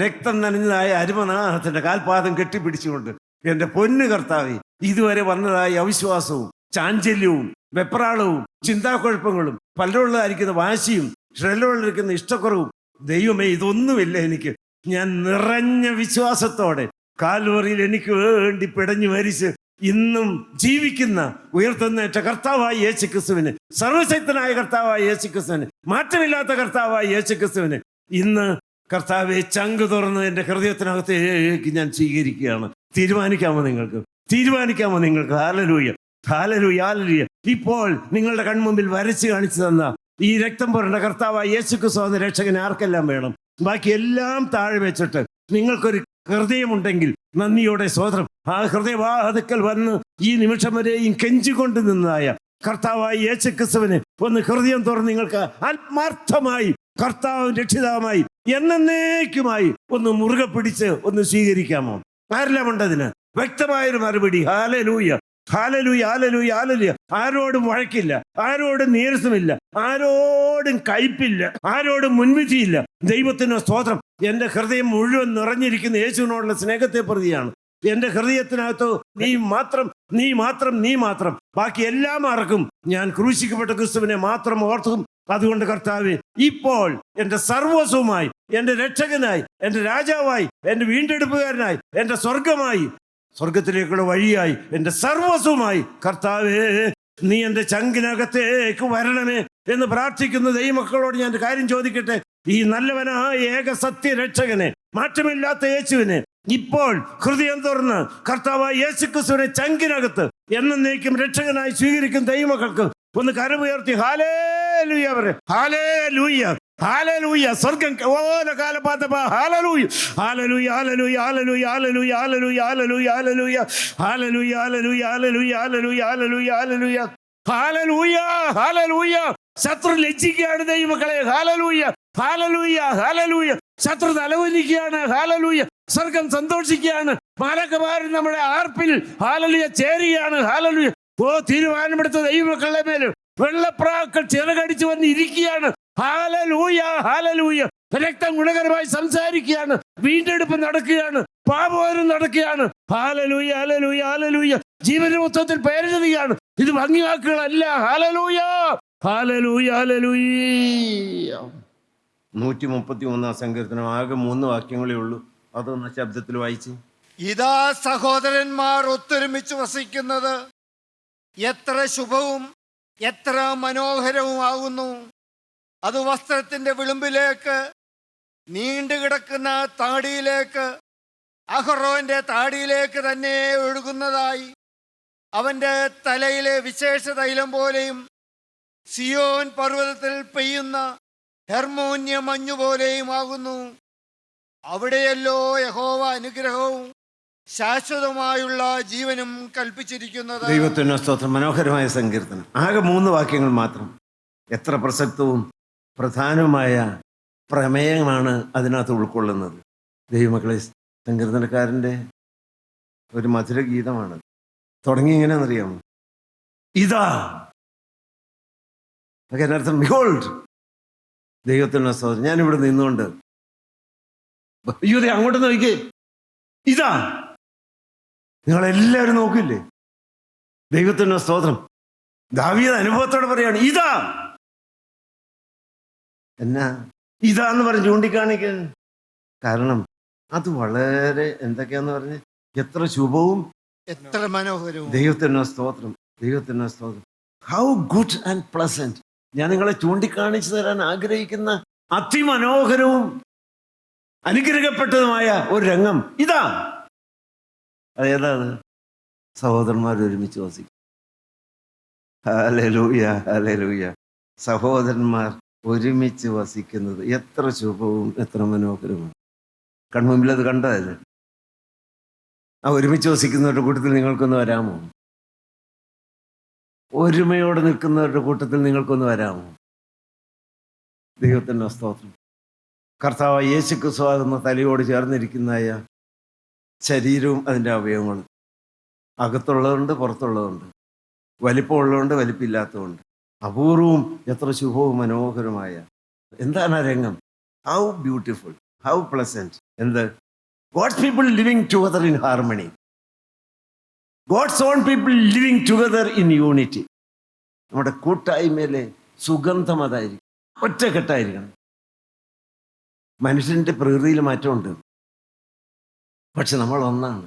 S2: രക്തം നനഞ്ഞതായ അരുമനാഥത്തിന്റെ കാൽപാദം കെട്ടിപ്പിടിച്ചുകൊണ്ട്, എൻ്റെ പൊന്നു കർത്താവേ, ഇതുവരെ വന്നതായ അവിശ്വാസവും ചാഞ്ചല്യവും വെപ്രാളവും ചിന്താക്കുഴപ്പങ്ങളും, പലരുള്ളതായിരിക്കുന്ന വാശിയും, ചിലരുള്ളിരിക്കുന്ന ഇഷ്ടക്കുറവും, ദൈവമേ, ഇതൊന്നുമില്ല എനിക്ക്. ഞാൻ നിറഞ്ഞ വിശ്വാസത്തോടെ കാൽവറിയിൽ എനിക്ക് വേണ്ടി പിടഞ്ഞു മരിച്ച് ഇന്നും ജീവിക്കുന്ന ഉയർത്തെഴുന്നേറ്റ കർത്താവായ യേശുക്രിസ്തുവിന്, സർവശക്തനായ കർത്താവായ യേശുക്രിസ്തുവിന്, മാറ്റമില്ലാത്ത കർത്താവായ യേശുക്രിസ്തുവിന് ഇന്ന് കർത്താവെ ചങ്ക് തുറന്ന് എൻ്റെ ഹൃദയത്തിനകത്തേക്ക് ഞാൻ സ്വീകരിക്കുകയാണ്. തീരുമാനിക്കാമോ നിങ്ങൾക്ക്? ഹല്ലേലൂയ. ഇപ്പോൾ നിങ്ങളുടെ കൺമുമ്പിൽ വരച്ച് കാണിച്ചു തന്ന ഈ രക്തം പുരണ്ട കർത്താവായ യേശുക്രിസ്തു എന്ന രക്ഷകനെ ആർക്കെല്ലാം വേണം? ബാക്കി എല്ലാം താഴെ വെച്ചിട്ട് നിങ്ങൾക്കൊരു ഹൃദയമുണ്ടെങ്കിൽ നന്ദിയോടെ സ്തോത്രം. ആ ഹൃദയവാതിക്കൽ വന്ന് ഈ നിമിഷം വരെയും കെഞ്ചിക്കൊണ്ട് നിന്നതായ കർത്താവായ യേശുക്രിസ്തുവിനെ ഒന്ന് ഹൃദയം തുറന്ന് നിങ്ങൾക്ക് ആത്മാർത്ഥമായി കർത്താവും രക്ഷിതാവുമായി എന്നേക്കുമായി ഒന്ന് മുറുകെ പിടിച്ച് ഒന്ന് സ്വീകരിക്കാമോ? ആരെല്ലാം ഉണ്ടതിന്? വ്യക്തമായൊരു മറുപടി. ഹല്ലേലൂയ. ആരോടും വഴക്കില്ല, ആരോടും നീരസമില്ല, ആരോടും കയ്പില്ല, ആരോടും മുൻവിധിയില്ല. ദൈവത്തിന് സ്തോത്രം. എൻ്റെ ഹൃദയം മുഴുവൻ നിറഞ്ഞിരിക്കുന്ന യേശുവിനോടുള്ള സ്നേഹത്തെ പ്രതിയാണ്. എൻ്റെ ഹൃദയത്തിനകത്ത് നീ മാത്രം. ബാക്കി എല്ലാം മറക്കും. ഞാൻ ക്രൂശിക്കപ്പെട്ട ക്രിസ്തുവിനെ മാത്രം ഓർത്തും. അതുകൊണ്ട് കർത്താവേ, ഇപ്പോൾ എൻ്റെ സർവസ്വമായി, എൻ്റെ രക്ഷകനായി, എൻ്റെ രാജാവായി, എൻ്റെ വീണ്ടെടുപ്പുകാരനായി, എൻ്റെ സ്വർഗത്തിലേക്കുള്ള വഴിയായി, എൻ്റെ സർവസ്വമായി കർത്താവേ, നീ എൻ്റെ ചങ്കിനകത്തേക്ക് വരണമേ എന്ന് പ്രാർത്ഥിക്കുന്ന ദൈവമക്കളോട് ഞാൻ ഒരു കാര്യം ചോദിക്കട്ടെ. ഈ നല്ലവനായ ഏക സത്യ രക്ഷകനെ, മാറ്റമില്ലാത്ത യേശുവിനെ ഇപ്പോൾ ഹൃദയം തുറന്ന് കർത്താവായ യേശുക്രിസ്തുവിനെ ചങ്കിനകത്ത് എന്നേക്കും രക്ഷകനായി സ്വീകരിക്കുന്ന ദൈവമക്കൾക്ക് ഒന്ന് കരമുയർത്തി ഹല്ലേലൂയ പറയും. ഹല്ലേലൂയ, ഹല്ലേലൂയ. സ്വർഗം ഓല കാലപാതപ ഹല്ലേലൂയ, ഹല്ലേലൂയ, ഹല്ലേലൂയ, ഹല്ലേലൂയ, ഹല്ലേലൂയ, ഹല്ലേലൂയ, ഹല്ലേലൂയ, ഹല്ലേലൂയ, ഹല്ലേലൂയ, ഹല്ലേലൂയ, ഹല്ലേലൂയ, ഹല്ലേലൂയ, ഹല്ലേലൂയ, ഹല്ലേലൂയ, ഹല്ലേലൂയ. ശത്രു ലജ്ജിക്കുകയാണ് ദൈവമക്കളെ. ഹല്ലേലൂയ, ഹല്ലേലൂയ, ഹല്ലേലൂയ. ശത്രു തലകുനിക്കുകയാണ്. ഹല്ലേലൂയ. സ്വർഗം സന്തോഷിക്കുകയാണ്. മാലാഖമാർ നമ്മുടെ ആർപ്പിൽ ഹല്ലേലൂയ ചേരുകയാണ്. ഹല്ലേലൂയ. ഓ, തീരുമാനമെടുത്ത ദൈവമക്കളുടെ മേൽ വെള്ളപ്രാക്കൾ ചിറകടിച്ചു വന്ന് ഇരിക്കുകയാണ്. Hallelujah, hallelujah. രക്തം ഗുണകരമായി സംസാരിക്കുകയാണ്. വീണ്ടെടുപ്പ് നടക്കുകയാണ്. പാപവാരം നടക്കുകയാണ്. ഹല്ലേലൂയ, ഹല്ലേലൂയ, ഹല്ലേലൂയ. ജീവന്റെ മൊത്തത്തിൽ പേരെഴുതുകയാണ്. ഇത് ഭംഗിവാക്കുകളല്ല. ഹല്ലേലൂയ, ഹല്ലേലൂയ, ഹല്ലേലൂയ. 133 സങ്കീർത്തനം. ആകെ 3 വാക്യങ്ങളേ ഉള്ളൂ. അതൊന്ന് ശബ്ദത്തിൽ വായിച്ച്.
S3: ഇതാ സഹോദരന്മാർ ഒത്തൊരുമിച്ച് വസിക്കുന്നത് എത്ര ശുഭവും എത്ര മനോഹരവുമാകുന്നു. അത് വസ്ത്രത്തിന്റെ വിളുമ്പിലേക്ക്, നീണ്ടുകിടക്കുന്ന താടിയിലേക്ക്, അഹറോന്റെ താടിയിലേക്ക് തന്നെ ഒഴുകുന്നതായി. അവന്റെ തലയിലെ വിശേഷ തൈലം പോലെയും സിയോൻ പർവ്വതത്തിൽ പെയ്യുന്ന ഹെർമോന്യ മഞ്ഞുപോലെയുമാകുന്നു. അവിടെയല്ലോ യഹോവ അനുഗ്രഹവും ശാശ്വതമായുള്ള ജീവനും കൽപ്പിച്ചിരിക്കുന്നത്.
S2: ദൈവത്തിന് സ്തോത്രം. മനോഹരമായ സങ്കീർത്തനം. ആകെ 3 വാക്യങ്ങൾ മാത്രം. എത്ര പ്രസക്തവും പ്രധാനവുമായ പ്രമേയമാണ് അതിനകത്ത് ഉൾക്കൊള്ളുന്നത്. ദൈവമക്കളെ, സങ്കീർത്തനക്കാരൻ്റെ ഒരു മധുര ഗീതമാണ്. തുടങ്ങി എങ്ങനെയാണെന്നറിയാമോ? ഇതാ. അതിനർത്ഥം ബിഹോൾഡ്. ദൈവത്തിന് സ്തോത്രം. ഞാനിവിടെ നിന്നുകൊണ്ട് അങ്ങോട്ട് നോക്കിക്കേ. ഇതാ. നിങ്ങളെല്ലാവരും നോക്കില്ലേ? ദൈവത്തിന് സ്തോത്രം. ദാവീദ് അനുഭവത്തോടെ പറയാണ് ഇതാ. എന്നാ ഇതാന്ന് പറഞ്ഞ് ചൂണ്ടിക്കാണിക്കാൻ കാരണം അത് വളരെ എന്തൊക്കെയാന്ന് പറഞ്ഞ് എത്ര ശുഭവും
S3: എത്ര മനോഹരവും.
S2: ദൈവത്തിന് സ്തോത്രം, ദൈവത്തിന് സ്തോത്രം. How good and pleasant. ഞാൻ നിങ്ങളെ ചൂണ്ടിക്കാണിച്ചു തരാൻ ആഗ്രഹിക്കുന്ന അതിമനോഹരവും അനുഗ്രഹപ്പെട്ടതുമായ ഒരു രംഗം ഇതാ. അതേതാണ്? സഹോദരന്മാർ ഒരുമിച്ച് വസിക്കും. Hallelujah, hallelujah. സഹോദരന്മാർ ഒരുമിച്ച് വസിക്കുന്നത് എത്ര ശുഭവും എത്ര മനോഹരവും. കൺമുമ്പിൽ അത് കണ്ടതല്ലേ? ആ ഒരുമിച്ച് വസിക്കുന്നവരുടെ കൂട്ടത്തിൽ നിങ്ങൾക്കൊന്ന് വരാമോ? ഒരുമയോടെ നിൽക്കുന്നവരുടെ കൂട്ടത്തിൽ നിങ്ങൾക്കൊന്ന് വരാമോ? ദൈവത്തിൻ്റെ സ്തോത്രം. കർത്താവ് യേശുക്രിസ്തുവാകുന്ന തലയോട് ചേർന്നിരിക്കുന്നതായ ശരീരവും അതിൻ്റെ അവയവങ്ങളും അകത്തുള്ളതുണ്ട്, പുറത്തുള്ളതുണ്ട്, വലിപ്പമുള്ളതുണ്ട്, വലിപ്പില്ലാത്തതുണ്ട്, അപൂർവവും എത്ര ശുഭവും മനോഹരമായ. എന്താണ് ആ രംഗം? How beautiful, how pleasant. എന്ത്? God's people living together in harmony. God's on people living together in unity. നമ്മുടെ കൂട്ടായ്മയിലെ സുഗന്ധം അതായിരിക്കും. ഒറ്റക്കെട്ടായിരിക്കണം. മനുഷ്യൻ്റെ പ്രകൃതിയിൽ മാറ്റമുണ്ട്, പക്ഷെ നമ്മൾ ഒന്നാണ്.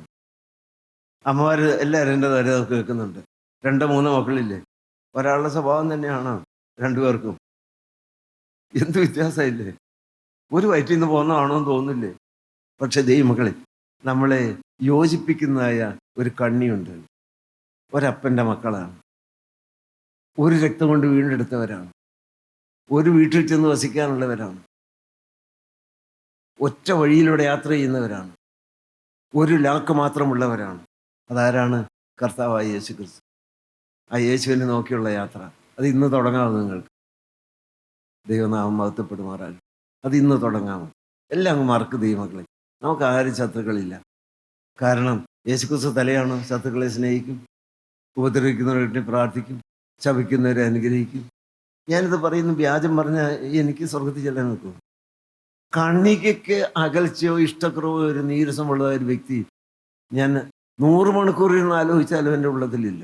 S2: അമ്മമാർ എല്ലാവരും എൻ്റെ നേരെ കേൾക്കുന്നുണ്ട്. 2-3 മക്കളില്ലേ? ഒരാളുടെ സ്വഭാവം തന്നെയാണ് 2 പേർക്കും. എന്ത് വ്യത്യാസമില്ലേ? ഒരു വയറ്റിൽ നിന്ന് പോകുന്നതാണോ എന്ന് തോന്നില്ലേ? പക്ഷെ ദൈവമക്കളെ, നമ്മളെ യോജിപ്പിക്കുന്നതായ ഒരു കണ്ണിയുണ്ട്. ഒരപ്പൻ്റെ മക്കളാണ്. ഒരു രക്തം കൊണ്ട് വീണ്ടെടുത്തവരാണ്. ഒരു വീട്ടിൽ ചെന്ന് വസിക്കാനുള്ളവരാണ്. ഒറ്റ വഴിയിലൂടെ യാത്ര ചെയ്യുന്നവരാണ്. ഒരു ലാക്ക് മാത്രമുള്ളവരാണ്. അതാരാണ്? കർത്താവായ യേശു ക്രിസ്തു. ആ യേശുവിനെ നോക്കിയുള്ള യാത്ര അത് ഇന്ന് തുടങ്ങാമോ നിങ്ങൾക്ക്? ദൈവനാമം മഹത്വപ്പെടുമാറാകും. അത് ഇന്ന് തുടങ്ങാമോ? എല്ലാം അങ്ങ് മറക്ക് ദൈവമക്കളെ. നമുക്ക് ആരും ശത്രുക്കളില്ല. കാരണം യേശുക്രിസ്തു തലയാണ്. ശത്രുക്കളെ സ്നേഹിക്കും, ഉപദ്രവിക്കുന്നവരെ പ്രാർത്ഥിക്കും, ശപിക്കുന്നവരെ അനുഗ്രഹിക്കും. ഞാനിത് പറയുന്നു വ്യാജം പറഞ്ഞാൽ എനിക്ക് സ്വർഗത്തിൽ ചെല്ലാൻ നിൽക്കും. കണ്ണികയ്ക്ക് അകൽച്ചയോ ഇഷ്ടക്കുറവോ ഒരു നീരസമുള്ള ഒരു വ്യക്തി ഞാൻ 100 മണിക്കൂറിൽ ആലോചിച്ചാലും എൻ്റെ ഉള്ളതിലില്ല.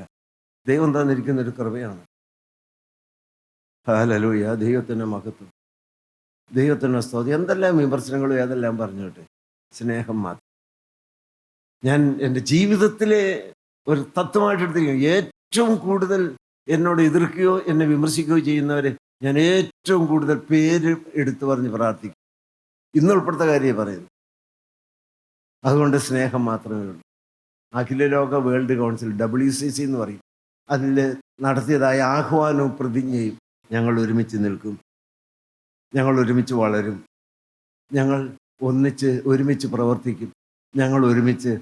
S2: ദൈവം തന്നിരിക്കുന്ന ഒരു കൃപയാണ്. ഹല്ലേലൂയ. ദൈവത്തിൻ്റെ മഹത്വം, ദൈവത്തിൻ്റെ സ്തോത്രം. എന്തെല്ലാം വിമർശനങ്ങളും ഏതെല്ലാം പറഞ്ഞോട്ടെ, സ്നേഹം മാത്രം. ഞാൻ എൻ്റെ ജീവിതത്തിലെ ഒരു തത്വമായിട്ട് എടുത്തിരിക്കുന്നു. ഏറ്റവും കൂടുതൽ എന്നോട് എതിർക്കുകയോ എന്നെ വിമർശിക്കുകയോ ചെയ്യുന്നവരെ ഞാൻ ഏറ്റവും കൂടുതൽ പേര് എടുത്തു പറഞ്ഞ് പ്രാർത്ഥിക്കും. ഇന്നുൾപ്പെടുത്ത കാര്യമേ പറയുന്നു. അതുകൊണ്ട് സ്നേഹം മാത്രമേ ഉള്ളൂ. അഖില ലോക വേൾഡ് കൗൺസിൽ WCC എന്ന് പറയും, അതിൽ നടത്തിയതായ ആഹ്വാനവും പ്രതിജ്ഞയും ഞങ്ങൾ ഒരുമിച്ച് നിൽക്കും, ഞങ്ങൾ ഒരുമിച്ച് വളരും, ഞങ്ങൾ ഒരുമിച്ച് പ്രവർത്തിക്കും, ഞങ്ങൾ ഒരുമിച്ച്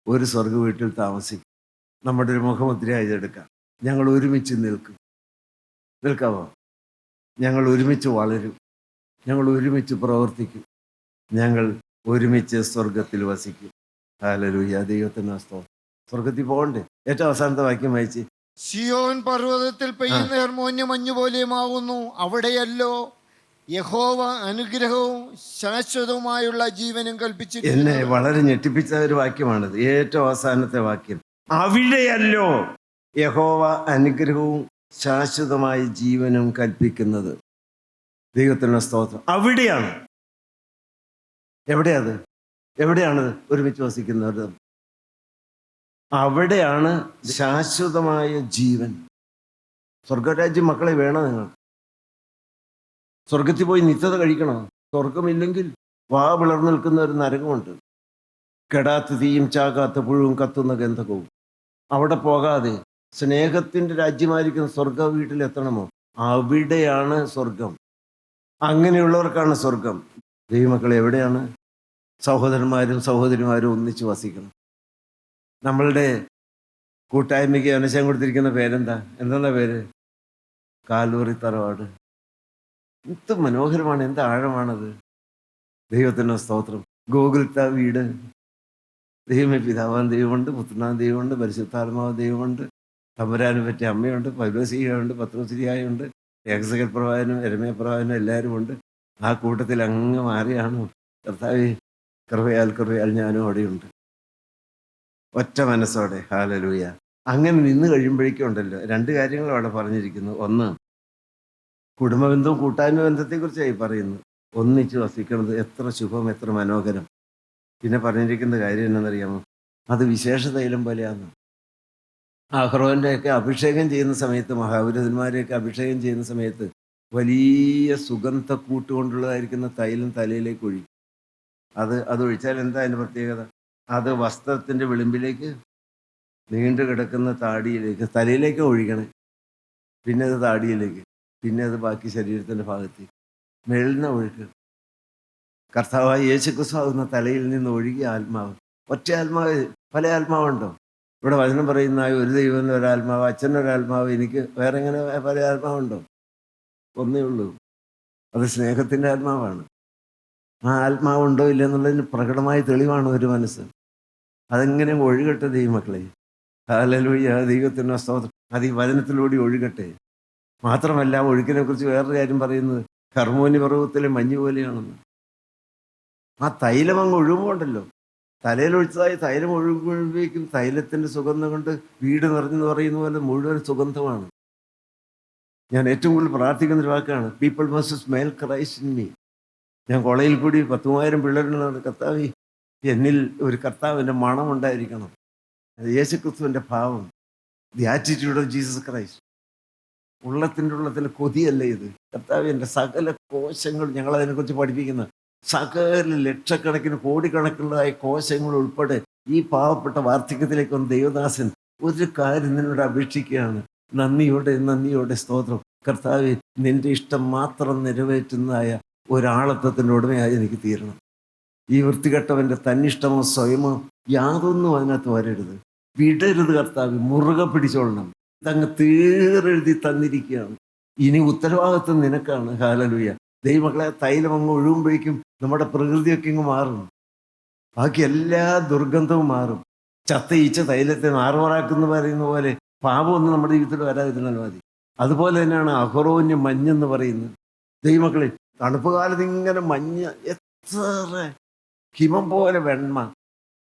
S2: ഒരു സ്വർഗ വീട്ടിൽ താമസിക്കും. നമ്മുടെ ഒരു മുഖമുദ്രയായി ഇതെടുക്കാം. ഞങ്ങൾ ഒരുമിച്ച് നിൽക്കാമോ? ഞങ്ങൾ ഒരുമിച്ച് വളരും, ഞങ്ങൾ ഒരുമിച്ച് പ്രവർത്തിക്കും, ഞങ്ങൾ ഒരുമിച്ച് സ്വർഗത്തിൽ വസിക്കും. ഹല്ലേലൂയ, ദൈവത്തിന് സ്തോത്രം. സ്വർഗത്തിൽ പോകണ്ടേ? ഏറ്റവും അവസാനത്തെ വാക്യം വായിച്ച്.
S3: സിയോൻ പർവ്വതത്തിൽ പെയ്യുന്ന ഹെർമോന്യ മഞ്ഞു പോലെയുമാകുന്നു, അവിടെയല്ലോ യഹോവ അനുഗ്രഹവും ശാശ്വതവുമായുള്ള ജീവനും കൽപ്പിച്ചിരിക്കുന്നു.
S2: എന്നെ വളരെ ഞെട്ടിപ്പിച്ച ഒരു വാക്യമാണിത്, ഏറ്റവും അവസാനത്തെ വാക്യം. അവിടെയല്ലോ യഹോവ അനുഗ്രഹവും ശാശ്വതമായ ജീവനും കൽപ്പിക്കുന്നത്. ദൈവത്തിന് സ്തോത്രം. അവിടെയാണ്. എവിടെയാണ് ഒരുമിച്ച് വസിക്കുന്നത്? അവിടെയാണ് ശാശ്വതമായ ജീവൻ. സ്വർഗരാജ്യം മക്കളെ വേണം. നിങ്ങൾ സ്വർഗത്തിൽ പോയി നിത്യത കഴിക്കണം. സ്വർഗമില്ലെങ്കിൽ വാ വിളർന്നു നിൽക്കുന്ന ഒരു നരകമുണ്ട്. കെടാത്ത തീയും ചാകാത്ത പുഴുവും കത്തുന്ന ഗന്ധകവും. അവിടെ പോകാതെ സ്നേഹത്തിൻ്റെ രാജ്യമായിരിക്കുന്ന സ്വർഗ വീട്ടിലെത്തണമോ? അവിടെയാണ് സ്വർഗം. അങ്ങനെയുള്ളവർക്കാണ് സ്വർഗം. ദൈവമക്കളെ, എവിടെയാണ്? സഹോദരന്മാരും സഹോദരിമാരും ഒന്നിച്ച് വസിക്കണം. നമ്മളുടെ കൂട്ടായ്മയ്ക്ക് അനശം കൊടുത്തിരിക്കുന്ന എന്താണ് പേര്? കാൽവറി തറവാട്. എന്ത് മനോഹരമാണ്, എന്ത് ആഴമാണത്. ദൈവത്തിൻ്റെ സ്തോത്രം. ഗോകുൽത്ത വീട്. ദൈവമേ, പിതാവാൻ ദൈവമുണ്ട്, പുത്രനാൻ ദൈവമുണ്ട്, പരിശുദ്ധാത്മാവ് ദൈവമുണ്ട്, തമ്പുരാനെ പറ്റിയ അമ്മയുണ്ട്, പൗലോസികയുണ്ട്, പത്രോസിരിയായുണ്ട്, ഏകസകൽ പ്രവാചനും യെരമ്യാ പ്രവാചനും എല്ലാവരും ഉണ്ട്. ആ കൂട്ടത്തിൽ അങ്ങ് മാറിയാണ് കർത്താവേ, കൃപയാൽ ഞാനും അവിടെയുണ്ട്. ഒറ്റ മനസ്സോടെ. ഹല്ലേലൂയ. അങ്ങനെ നിന്ന് കഴിയുമ്പോഴേക്കും ഉണ്ടല്ലോ, രണ്ട് കാര്യങ്ങൾ അവിടെ പറഞ്ഞിരിക്കുന്നു. ഒന്ന്, കുടുംബബന്ധവും കൂട്ടായ്മ ബന്ധത്തെക്കുറിച്ചായി പറയുന്നു. ഒന്നിച്ച് വസിക്കുന്നത് എത്ര ശുഭം, എത്ര മനോഹരം. പിന്നെ പറഞ്ഞിരിക്കുന്ന കാര്യം എന്നറിയാമോ? അത് വിശേഷ തൈലം പോലെയാണ്. അഹ്റോൻ്റെയൊക്കെ അഭിഷേകം ചെയ്യുന്ന സമയത്ത്, മഹാപുരോഹിതന്മാരെയൊക്കെ അഭിഷേകം ചെയ്യുന്ന സമയത്ത് വലിയ സുഗന്ധ കൂട്ടുകൊണ്ടുള്ളതായിരിക്കുന്ന തൈലം തലയിലേക്ക് ഒഴിക്കും. അതൊഴിച്ചാൽ എന്താ അതിൻ്റെ പ്രത്യേകത? അത് വസ്ത്രത്തിൻ്റെ വിളിമ്പിലേക്ക്, നീണ്ടു കിടക്കുന്ന താടിയിലേക്ക്, തലയിലേക്ക് ഒഴിക്കണേ, പിന്നെ അത് താടിയിലേക്ക്, പിന്നെ അത് ബാക്കി ശരീരത്തിൻ്റെ ഭാഗത്തേക്ക്, മെഴുന്ന ഒഴുക്ക്. കർത്താവായ യേശുക്രിസ്തു ആകുന്ന തലയിൽ നിന്ന് ഒഴുകിയ ആത്മാവ്. ഒറ്റ ആത്മാവ്, പല ആത്മാവുണ്ടോ? ഇവിടെ വചനം പറയുന്ന ഒരു ദൈവത്തിന് ഒരാത്മാവ്, അച്ഛനൊരാത്മാവ്, എനിക്ക് വേറെ എങ്ങനെ പല ആത്മാവുണ്ടോ? ഒന്നേ ഉള്ളൂ. അത് സ്നേഹത്തിൻ്റെ ആത്മാവാണ്. ആ ആത്മാവുണ്ടോ ഇല്ല എന്നുള്ളതിന് പ്രകടമായ തെളിവാണ് ഒരു മനസ്സ്. അതെങ്ങനെ ഒഴുകട്ടെ ദൈവമക്കളെ. ഹല്ലേലൂയ, ദൈവത്തിൻ്റെ സ്തോത്രം. അത് ഈ വചനത്തിലൂടെ ഒഴുകട്ടെ. മാത്രമല്ല, ഒഴുക്കിനെ കുറിച്ച് വേറൊരു കാര്യം പറയുന്നത്, ഹെർമോന്യ പർവ്വതത്തിലെ മഞ്ഞ് പോലെയാണെന്ന്. ആ തൈലം അങ്ങ് ഒഴുകുമ്പോണ്ടല്ലോ, തലയിലൊഴിച്ചതായി തൈലം ഒഴുകുമ്പോഴേക്കും തൈലത്തിൻ്റെ സുഗന്ധം കൊണ്ട് വീട് നിറഞ്ഞെന്ന് പറയുന്ന പോലെ മുഴുവൻ സുഗന്ധമാണ്. ഞാൻ ഏറ്റവും കൂടുതൽ പ്രാർത്ഥിക്കുന്നൊരു വാക്കാണ്, people must smell Christ in me. ഞാൻ കോളേജിൽ കൂടി 10,000 പിള്ളേരുള്ളതാണ്. കർത്താവ്, എന്നിൽ ഒരു കർത്താവിൻ്റെ മണം ഉണ്ടായിരിക്കണം. അത് യേശുക്രിസ്തുവിൻ്റെ ഭാവം, the attitude of Jesus Christ. ഉള്ളത്തിൻ്റെ കൊതിയല്ലേ ഇത്? കർത്താവ്, എൻ്റെ സകല കോശങ്ങൾ, ഞങ്ങളതിനെക്കുറിച്ച് പഠിപ്പിക്കുന്ന സകല ലക്ഷക്കണക്കിന് കോടിക്കണക്കിനുള്ളതായ കോശങ്ങൾ ഉൾപ്പെടെ ഈ പാവപ്പെട്ട വാർദ്ധക്യത്തിലേക്ക് വന്ന ദൈവദാസൻ ഒരു കാര്യം നിന്നോട് അപേക്ഷിക്കുകയാണ്. നന്ദിയോടെ സ്തോത്രം. കർത്താവ്, നിന്റെ ഇഷ്ടം മാത്രം നിറവേറ്റുന്നതായ ഒരാളത്വത്തിൻ്റെ ഉടമയായി എനിക്ക് തീരണം. ഈ വൃത്തികെട്ടവൻ്റെ തന്നിഷ്ടമോ സ്വയമോ യാതൊന്നും അതിനകത്ത് വരരുത്. വിടരുത് കർത്താവ്, മുറുകെ പിടിച്ചോളണം. ഇതങ്ങ് തീരെഴുതി തന്നിരിക്കുകയാണ്. ഇനി ഉത്തരവാദിത്വം നിനക്കാണ്. ഹല്ലേലൂയ. ദൈവമക്കളെ, തൈലം അങ്ങ് ഒഴുകുമ്പോഴേക്കും നമ്മുടെ പ്രകൃതിയൊക്കെ ഇങ്ങ് മാറും. ബാക്കി എല്ലാ ദുർഗന്ധവും മാറും. ചത്തയിച്ച തൈലത്തെ നാറുമാറാക്കുന്നു പറയുന്ന പോലെ പാപമൊന്നും നമ്മുടെ ജീവിതത്തിൽ വരാതിരുന്നാൽ മതി. അതുപോലെ തന്നെയാണ് അഹ്റോന്യ മഞ്ഞെന്ന് പറയുന്നത്. ദൈവമക്കളെ, തണുപ്പ് കാലത്ത് ഇങ്ങനെ മഞ്ഞ്, എത്ര ഹിമം പോലെ വെണ്മ,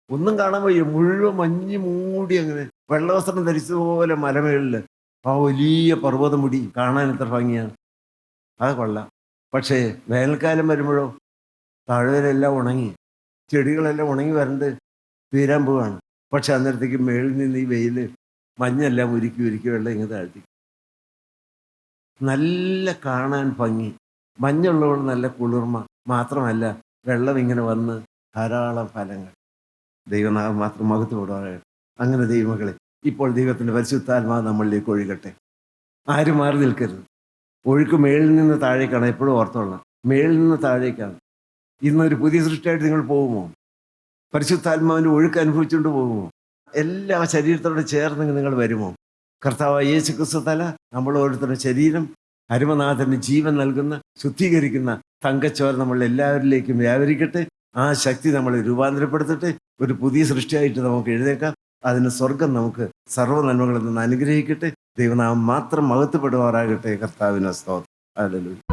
S2: ഒന്നും കാണാൻ വയ്യ, മുഴുവൻ മഞ്ഞ് മൂടി, അങ്ങനെ വെള്ളവസ്ത്രം ധരിച്ചതുപോലെ മലമേളിൽ ആ വലിയ പർവ്വതമുടി കാണാൻ എത്ര ഭംഗിയാണ്. അത് കൊള്ളാം. പക്ഷേ വേനൽക്കാലം വരുമ്പോഴോ താഴ്വരെല്ലാം ഉണങ്ങി, ചെടികളെല്ലാം ഉണങ്ങി വരണ്ട് തീരാൻ പോവാണ്. പക്ഷെ അന്നേരത്തേക്ക് മേളിൽ നിന്ന് ഈ വെയിൽ മഞ്ഞെല്ലാം ഉരുക്കി വെള്ളം ഇങ്ങനെ താഴ്ത്തി. നല്ല കാണാൻ ഭംഗി, മഞ്ഞുള്ളവർ നല്ല കുളിർമ. മാത്രമല്ല, വെള്ളം ഇങ്ങനെ വന്ന് ധാരാളം ഫലങ്ങൾ. ദൈവനാമം മാത്രം മഹത്വപ്പെടുവാനാകട്ടെ. അങ്ങനെ ദൈവമക്കളെ, ഇപ്പോൾ ദൈവത്തിൻ്റെ പരിശുദ്ധാത്മാവ് നമ്മളിലേക്ക് ഒഴുകട്ടെ. ആരും മാറി നിൽക്കരുത്. ഒഴുക്ക് മേളിൽ നിന്ന് താഴേക്കാണ്. എപ്പോഴും ഓർത്തോളണം, മേളിൽ നിന്ന് താഴേക്കാണ്. ഇന്നൊരു പുതിയ സൃഷ്ടിയായിട്ട് നിങ്ങൾ പോകുമോ? പരിശുദ്ധാത്മാവിൻ്റെ ഒഴുക്ക് അനുഭവിച്ചുകൊണ്ട് പോകുമോ? എല്ലാ ശരീരത്തോടെ ചേർന്ന് നിങ്ങൾ വരുമോ? കർത്താവ് യേശു ക്രിസ്തു തല, നമ്മൾ ഓരോരുത്തരുടെ ശരീരം, അരുമനാഥന് ജീവൻ നൽകുന്ന ശുദ്ധീകരിക്കുന്ന തങ്കച്ചോര നമ്മൾ എല്ലാവരിലേക്കും വ്യാപരിക്കട്ടെ. ആ ശക്തി നമ്മളെ രൂപാന്തരപ്പെടുത്തട്ടെ. ഒരു പുതിയ സൃഷ്ടിയായിട്ട് നമുക്ക് എഴുന്നേക്കാം. അതിന് സ്വർഗം നമുക്ക് സർവ്വ നന്മകളിൽ നിന്ന് അനുഗ്രഹിക്കട്ടെ. ദൈവനാമം മാത്രം മഹത്വപ്പെടുവാറാകട്ടെ. കർത്താവിന് സ്തോത്രം. ഹല്ലേലൂയ.